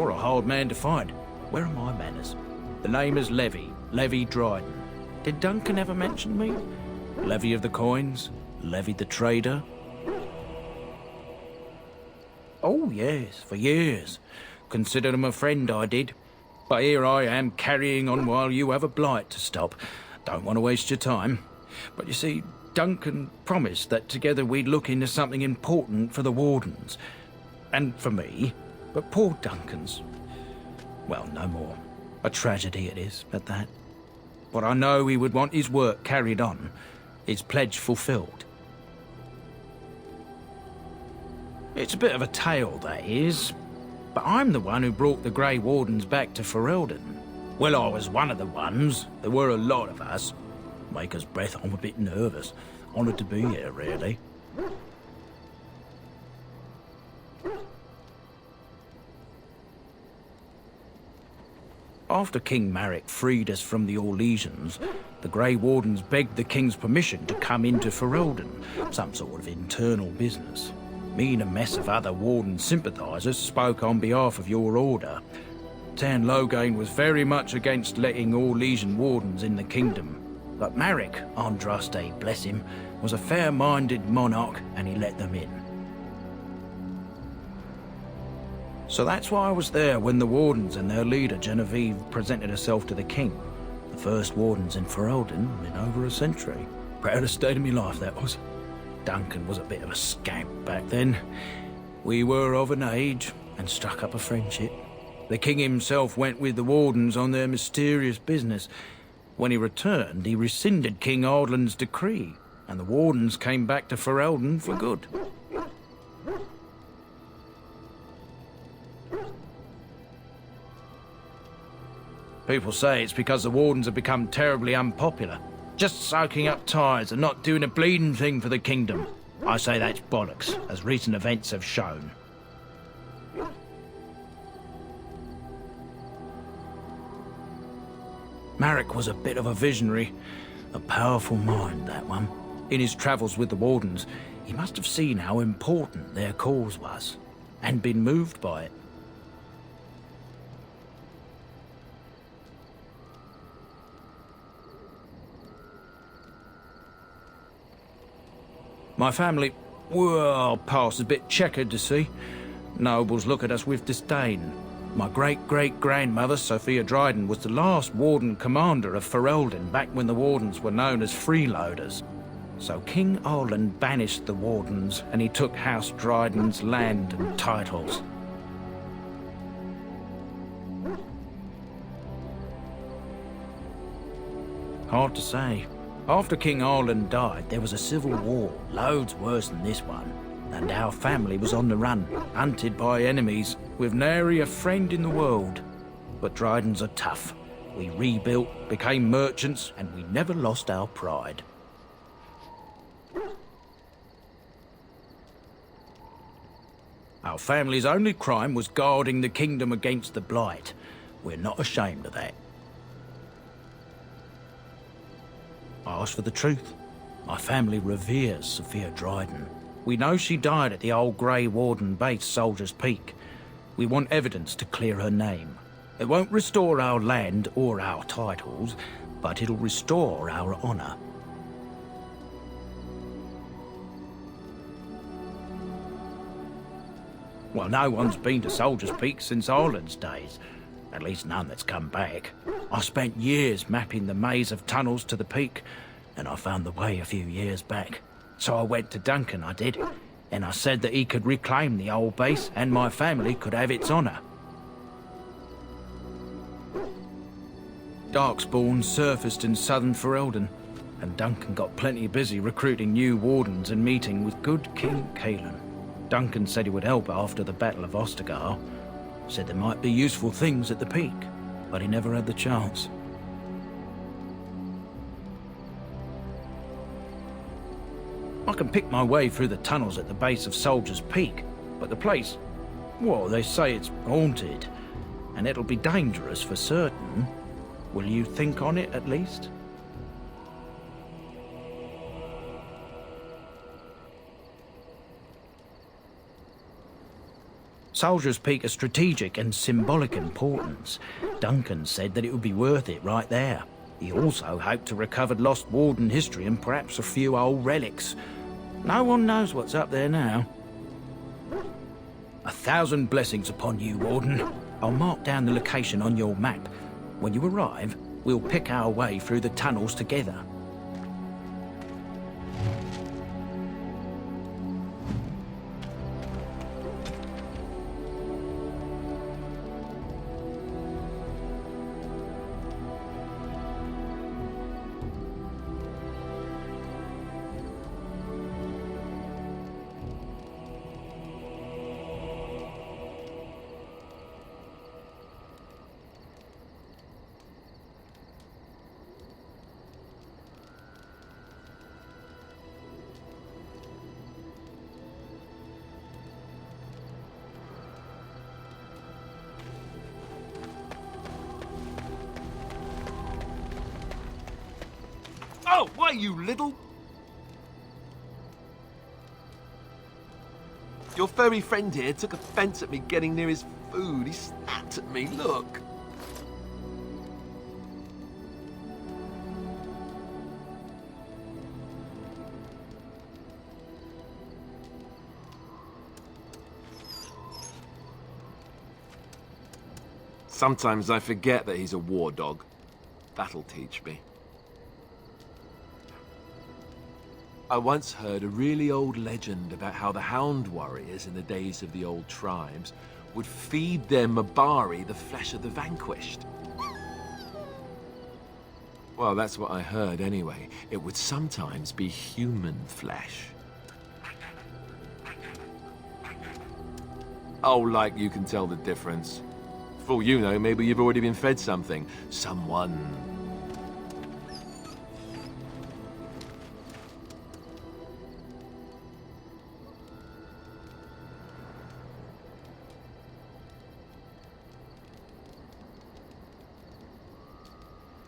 You're a hard man to find. Where are my manners? The name is Levy Dryden. Did Duncan ever mention me? Levy of the coins? Levy the trader? Oh, yes, for years. Considered him a friend, I did. But here I am carrying on while you have a blight to stop. Don't want to waste your time. But you see, Duncan promised that together we'd look into something important for the Wardens. And for me. But poor Duncan's... well, no more. A tragedy it is, at that. But I know he would want his work carried on. His pledge fulfilled. It's a bit of a tale, that is. But I'm the one who brought the Grey Wardens back to Ferelden. Well, I was one of the ones. There were a lot of us. Maker's breath, I'm a bit nervous. Honoured to be here, really. After King Marek freed us from the Orlesians, the Grey Wardens begged the King's permission to come into Ferelden, some sort of internal business. Me and a mess of other Warden sympathisers spoke on behalf of your order. Tan Loghain was very much against letting Orlesian Wardens in the kingdom, but Marek, Andraste, bless him, was a fair-minded monarch and he let them in. So that's why I was there when the Wardens and their leader, Genevieve, presented herself to the King. The first Wardens in Ferelden in over a century. Proudest day of my life, that was. Duncan was a bit of a scamp back then. We were of an age and struck up a friendship. The King himself went with the Wardens on their mysterious business. When he returned, he rescinded King Ardland's decree, and the Wardens came back to Ferelden for good. People say it's because the Wardens have become terribly unpopular, just soaking up tires and not doing a bleeding thing for the kingdom. I say that's bollocks, as recent events have shown. Marek was a bit of a visionary, a powerful mind, that one. In his travels with the Wardens, he must have seen how important their cause was, and been moved by it. My family, well, past a bit checkered to see. Nobles look at us with disdain. My great-great-grandmother, Sophia Dryden, was the last Warden commander of Ferelden back when the Wardens were known as freeloaders. So King Arland banished the Wardens and he took House Dryden's land and titles. Hard to say. After King Arland died, there was a civil war, loads worse than this one. And our family was on the run, hunted by enemies, with nary a friend in the world. But Drydens are tough. We rebuilt, became merchants, and we never lost our pride. Our family's only crime was guarding the kingdom against the Blight. We're not ashamed of that. I ask for the truth. My family reveres Sophia Dryden. We know she died at the old Grey Warden base, Soldier's Peak. We want evidence to clear her name. It won't restore our land or our titles, but it'll restore our honor. Well, no one's been to Soldier's Peak since Arland's days. At least none that's come back. I spent years mapping the maze of tunnels to the peak, and I found the way a few years back. So I went to Duncan, I did, and I said that he could reclaim the old base and my family could have its honor. Darkspawn surfaced in southern Ferelden, and Duncan got plenty busy recruiting new Wardens and meeting with good King Cailan. Duncan said he would help after the Battle of Ostagar. Said there might be useful things at the peak, but he never had the chance. I can pick my way through the tunnels at the base of Soldier's Peak, but the place, well, they say it's haunted, and it'll be dangerous for certain. Will you think on it at least? Soldier's Peak is strategic and symbolic importance. Duncan said that it would be worth it right there. He also hoped to recover lost Warden history and perhaps a few old relics. No one knows what's up there now. 1,000 blessings upon you, Warden. I'll mark down the location on your map. When you arrive, we'll pick our way through the tunnels together. Oh, why, you little... Your furry friend here took offense at me getting near his food. He snapped at me, look. Sometimes I forget that he's a war dog. That'll teach me. I once heard a really old legend about how the Hound warriors in the days of the old tribes would feed their Mabari the flesh of the vanquished. Well, that's what I heard anyway. It would sometimes be human flesh. Oh, like you can tell the difference. For all you know, maybe you've already been fed something. Someone.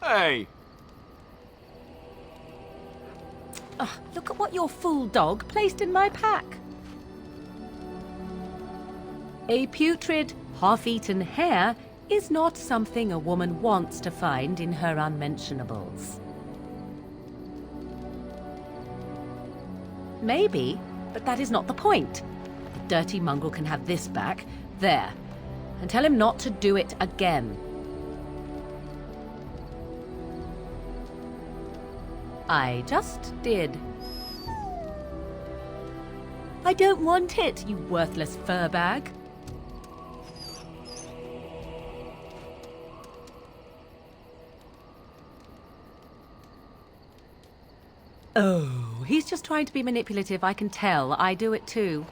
Hey! Look at what your fool dog placed in my pack. A putrid, half-eaten hare is not something a woman wants to find in her unmentionables. Maybe, but that is not the point. The dirty mongrel can have this back, there, and tell him not to do it again. I just did. I don't want it, you worthless fur bag. Oh, he's just trying to be manipulative, I can tell. I do it too.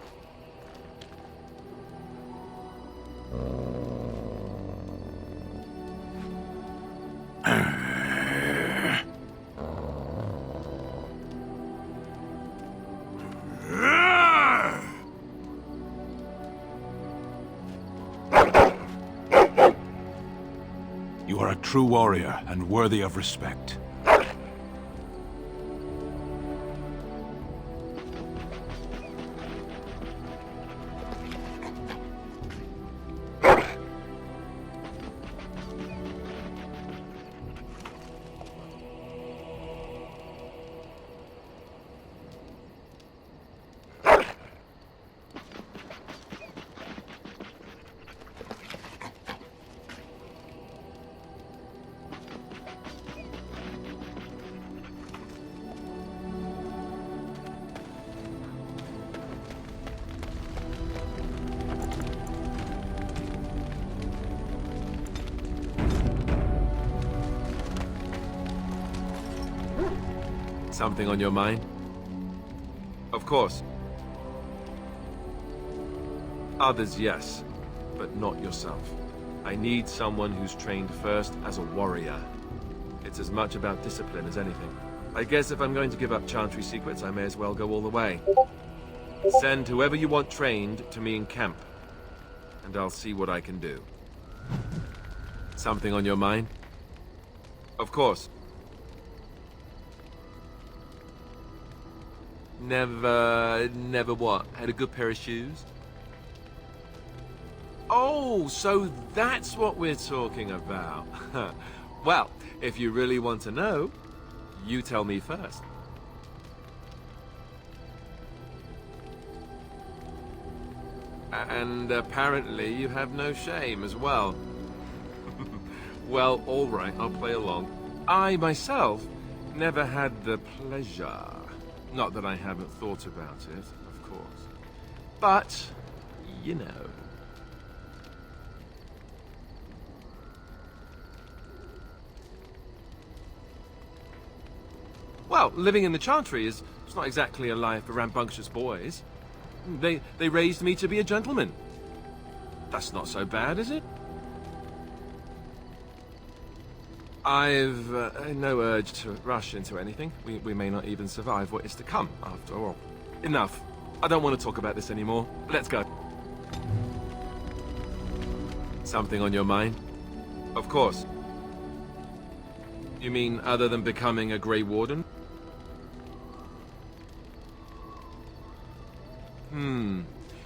You are a true warrior and worthy of respect. Something on your mind? Of course. Others, yes, but not yourself. I need someone who's trained first as a warrior. It's as much about discipline as anything. I guess if I'm going to give up Chantry secrets, I may as well go all the way. Send whoever you want trained to me in camp, and I'll see what I can do. Something on your mind? Of course. Never what? Had a good pair of shoes? Oh, so that's what we're talking about. Well, if you really want to know, you tell me first. And apparently you have no shame as well. Well, all right, I'll play along. I, myself, never had the pleasure. Not that I haven't thought about it, of course. But, you know. Well, living in the Chantry is not exactly a life for rambunctious boys. They raised me to be a gentleman. That's not so bad, is it? I've no urge to rush into anything. We may not even survive what is to come, after all. Enough. I don't want to talk about this anymore. Let's go. Something on your mind? Of course. You mean other than becoming a Grey Warden?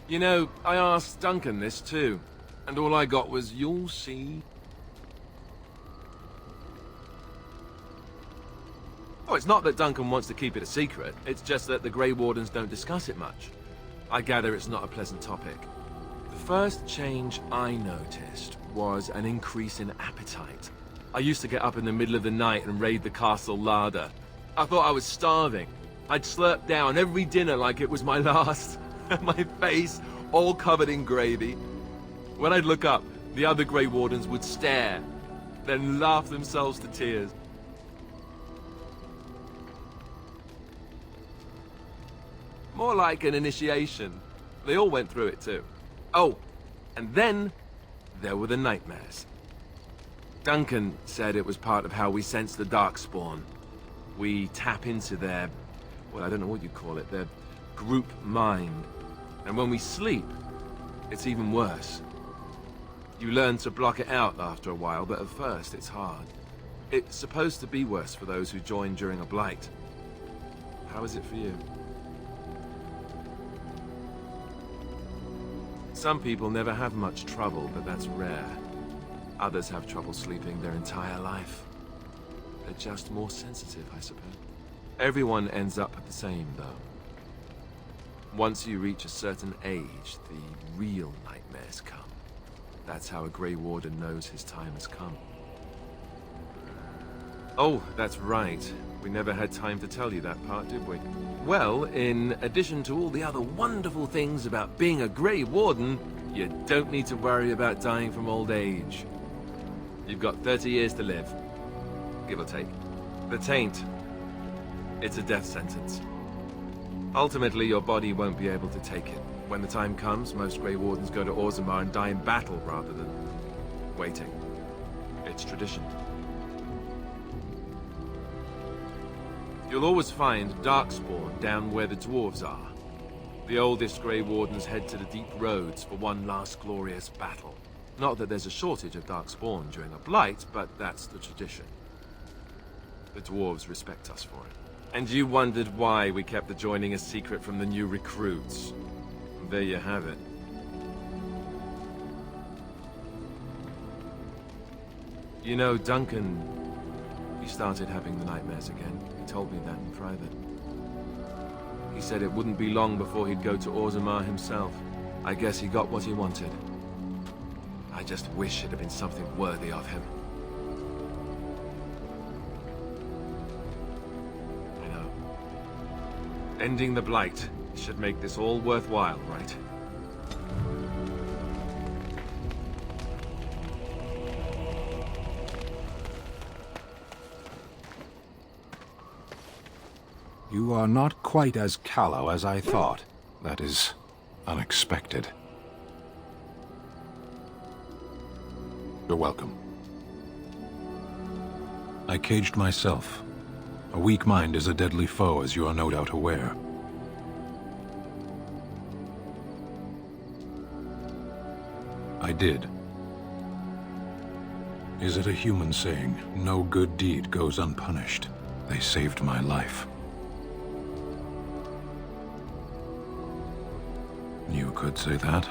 You know, I asked Duncan this too, and all I got was, "You'll see." Oh, it's not that Duncan wants to keep it a secret, it's just that the Grey Wardens don't discuss it much. I gather it's not a pleasant topic. The first change I noticed was an increase in appetite. I used to get up in the middle of the night and raid the castle larder. I thought I was starving. I'd slurp down every dinner like it was my last. My face all covered in gravy. When I'd look up, the other Grey Wardens would stare, then laugh themselves to tears. More like an initiation. They all went through it too. Oh, and then there were the nightmares. Duncan said it was part of how we sense the Darkspawn. We tap into their, well, I don't know what you call it, their group mind. And when we sleep, it's even worse. You learn to block it out after a while, but at first it's hard. It's supposed to be worse for those who join during a blight. How is it for you? Some people never have much trouble, but that's rare. Others have trouble sleeping their entire life. They're just more sensitive, I suppose. Everyone ends up the same, though. Once you reach a certain age, the real nightmares come. That's how a Grey Warden knows his time has come. Oh, that's right. We never had time to tell you that part, did we? Well, in addition to all the other wonderful things about being a Grey Warden, you don't need to worry about dying from old age. You've got 30 years to live, give or take. The Taint, it's a death sentence. Ultimately, your body won't be able to take it. When the time comes, most Grey Wardens go to Orzammar and die in battle rather than waiting. It's tradition. You'll always find Darkspawn down where the dwarves are. The oldest Grey Wardens head to the deep roads for one last glorious battle. Not that there's a shortage of Darkspawn during a blight, but that's the tradition. The dwarves respect us for it. And you wondered why we kept the joining a secret from the new recruits. There you have it. You know, Duncan, he started having the nightmares again. He told me that in private. He said it wouldn't be long before he'd go to Orzammar himself. I guess he got what he wanted. I just wish it had been something worthy of him. I know. Ending the Blight should make this all worthwhile, right? You are not quite as callow as I thought. That is unexpected. You're welcome. I caged myself. A weak mind is a deadly foe, as you are no doubt aware. I did. Is it a human saying, no good deed goes unpunished? They saved my life. You could say that.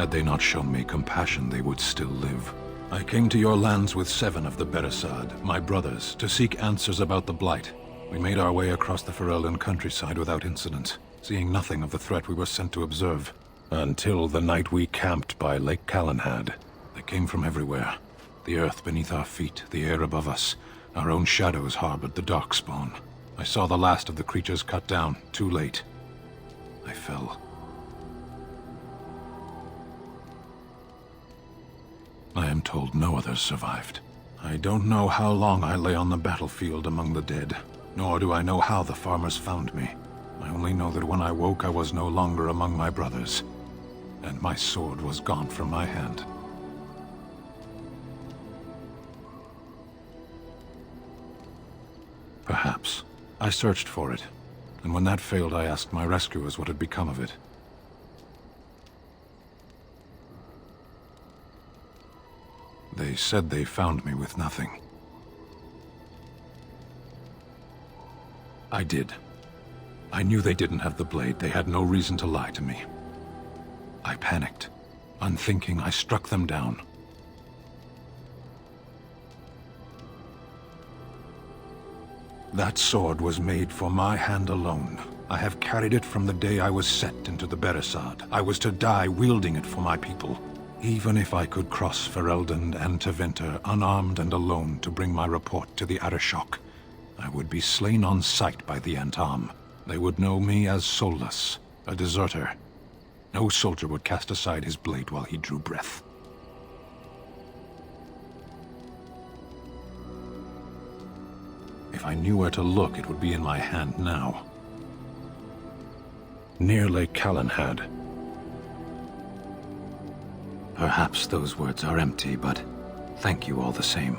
Had they not shown me compassion, they would still live. I came to your lands with 7 of the Beresad, my brothers, to seek answers about the Blight. We made our way across the Ferelden countryside without incident, seeing nothing of the threat we were sent to observe. Until the night we camped by Lake Calenhad. They came from everywhere. The earth beneath our feet, the air above us. Our own shadows harbored the Darkspawn. I saw the last of the creatures cut down, too late. I fell. I am told no others survived. I don't know how long I lay on the battlefield among the dead, nor do I know how the farmers found me. I only know that when I woke, I was no longer among my brothers, and my sword was gone from my hand. Perhaps. I searched for it, and when that failed, I asked my rescuers what had become of it. They said they found me with nothing. I did. I knew they didn't have the blade. They had no reason to lie to me. I panicked. Unthinking, I struck them down. That sword was made for my hand alone. I have carried it from the day I was set into the Beresad. I was to die wielding it for my people. Even if I could cross Ferelden and Tevinter unarmed and alone to bring my report to the Arishok, I would be slain on sight by the Antam. They would know me as soulless, a deserter. No soldier would cast aside his blade while he drew breath. If I knew where to look, it would be in my hand now. Near Lake Calenhad. Perhaps those words are empty, but thank you all the same.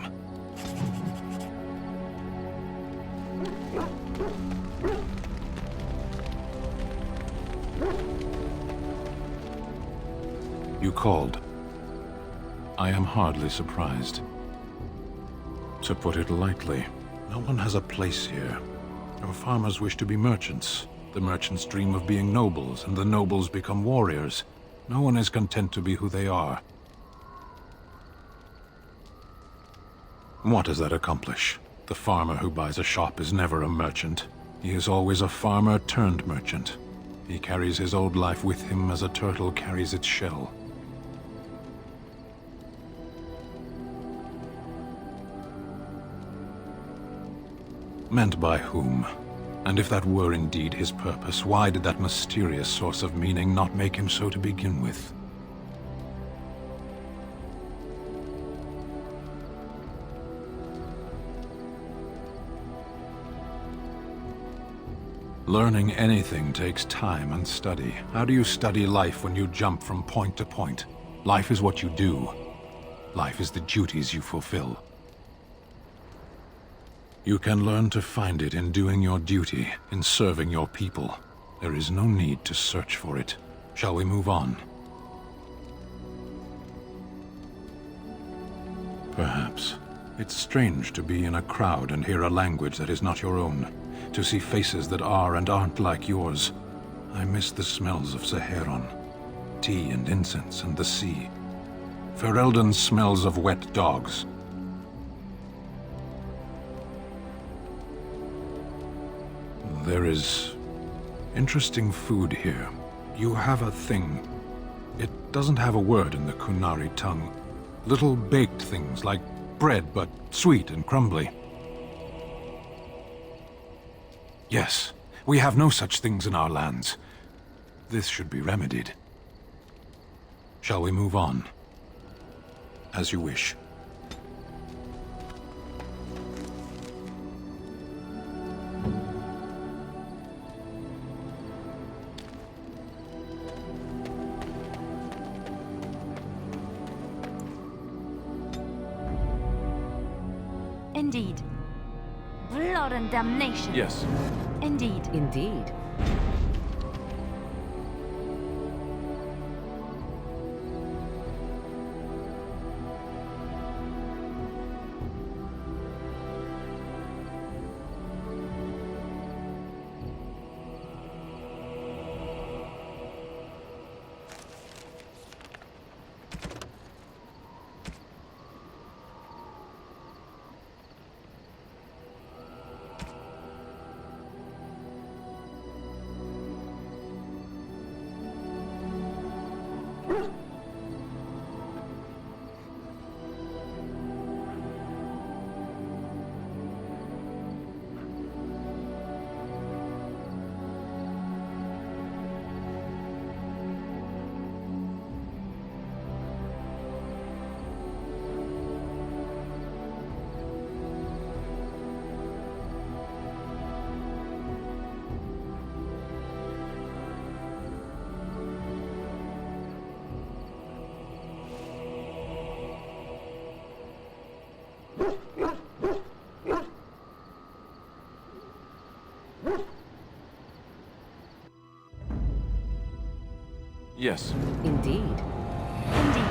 You called. I am hardly surprised. To put it lightly, no one has a place here. Our farmers wish to be merchants. The merchants dream of being nobles, and the nobles become warriors. No one is content to be who they are. What does that accomplish? The farmer who buys a shop is never a merchant. He is always a farmer turned merchant. He carries his old life with him as a turtle carries its shell. Meant by whom? And if that were indeed his purpose, why did that mysterious source of meaning not make him so to begin with? Learning anything takes time and study. How do you study life when you jump from point to point? Life is what you do. Life is the duties you fulfill. You can learn to find it in doing your duty, in serving your people. There is no need to search for it. Shall we move on? Perhaps. It's strange to be in a crowd and hear a language that is not your own, to see faces that are and aren't like yours. I miss the smells of Saharon, tea and incense and the sea. Ferelden smells of wet dogs. There is interesting food here. You have a thing. It doesn't have a word in the Kunari tongue. Little baked things like bread, but sweet and crumbly. Yes, we have no such things in our lands. This should be remedied. Shall we move on? As you wish. Indeed. Blood and damnation. Yes. Indeed. Indeed. Yes. Indeed. Indeed.